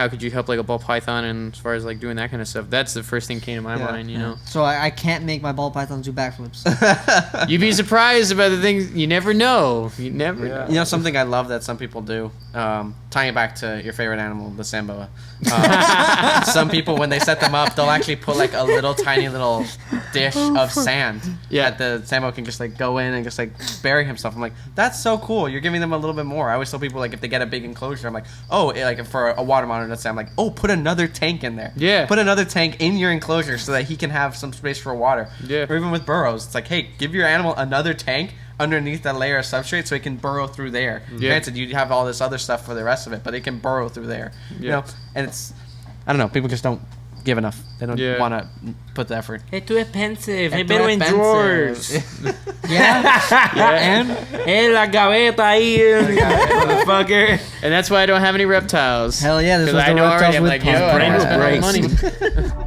could you help like a ball python, and as far as like doing that kind of stuff, that's the first thing came to my mind. You know, So I can't make my ball pythons do backflips. you'd be surprised about the things you never know. You never know. You know, something I love that some people do, tying it back to your favorite animal, the Samboa. Some people, when they set them up, they'll actually put like a little tiny little dish of sand. Yeah. That the Samboa can just like go in and just like bury himself. I'm like, that's so cool. You're giving them a little bit more. I always tell people like if they get a big enclosure, I'm like, oh, like for a water monitor, let's say, I'm like, oh, put another tank in there. Yeah. Put another tank in your enclosure so that he can have some space for water. Yeah. Or even with burrows, it's like, hey, give your animal another tank underneath that layer of substrate so it can burrow through there. Yeah. Granted, you have all this other stuff for the rest of it, but it can burrow through there. You Yeah. know, and it's, I don't know, people just don't give enough. They don't Yeah. want to put the effort. It's too expensive. It's It's better too in expensive. drawers. Yeah. And En la gaveta ahí, motherfucker. And that's why I don't have any reptiles. hell yeah, this 'Cause was I the know already. Reptiles I'm with like, yo, I don't Brain wanna spend all the breaks. money.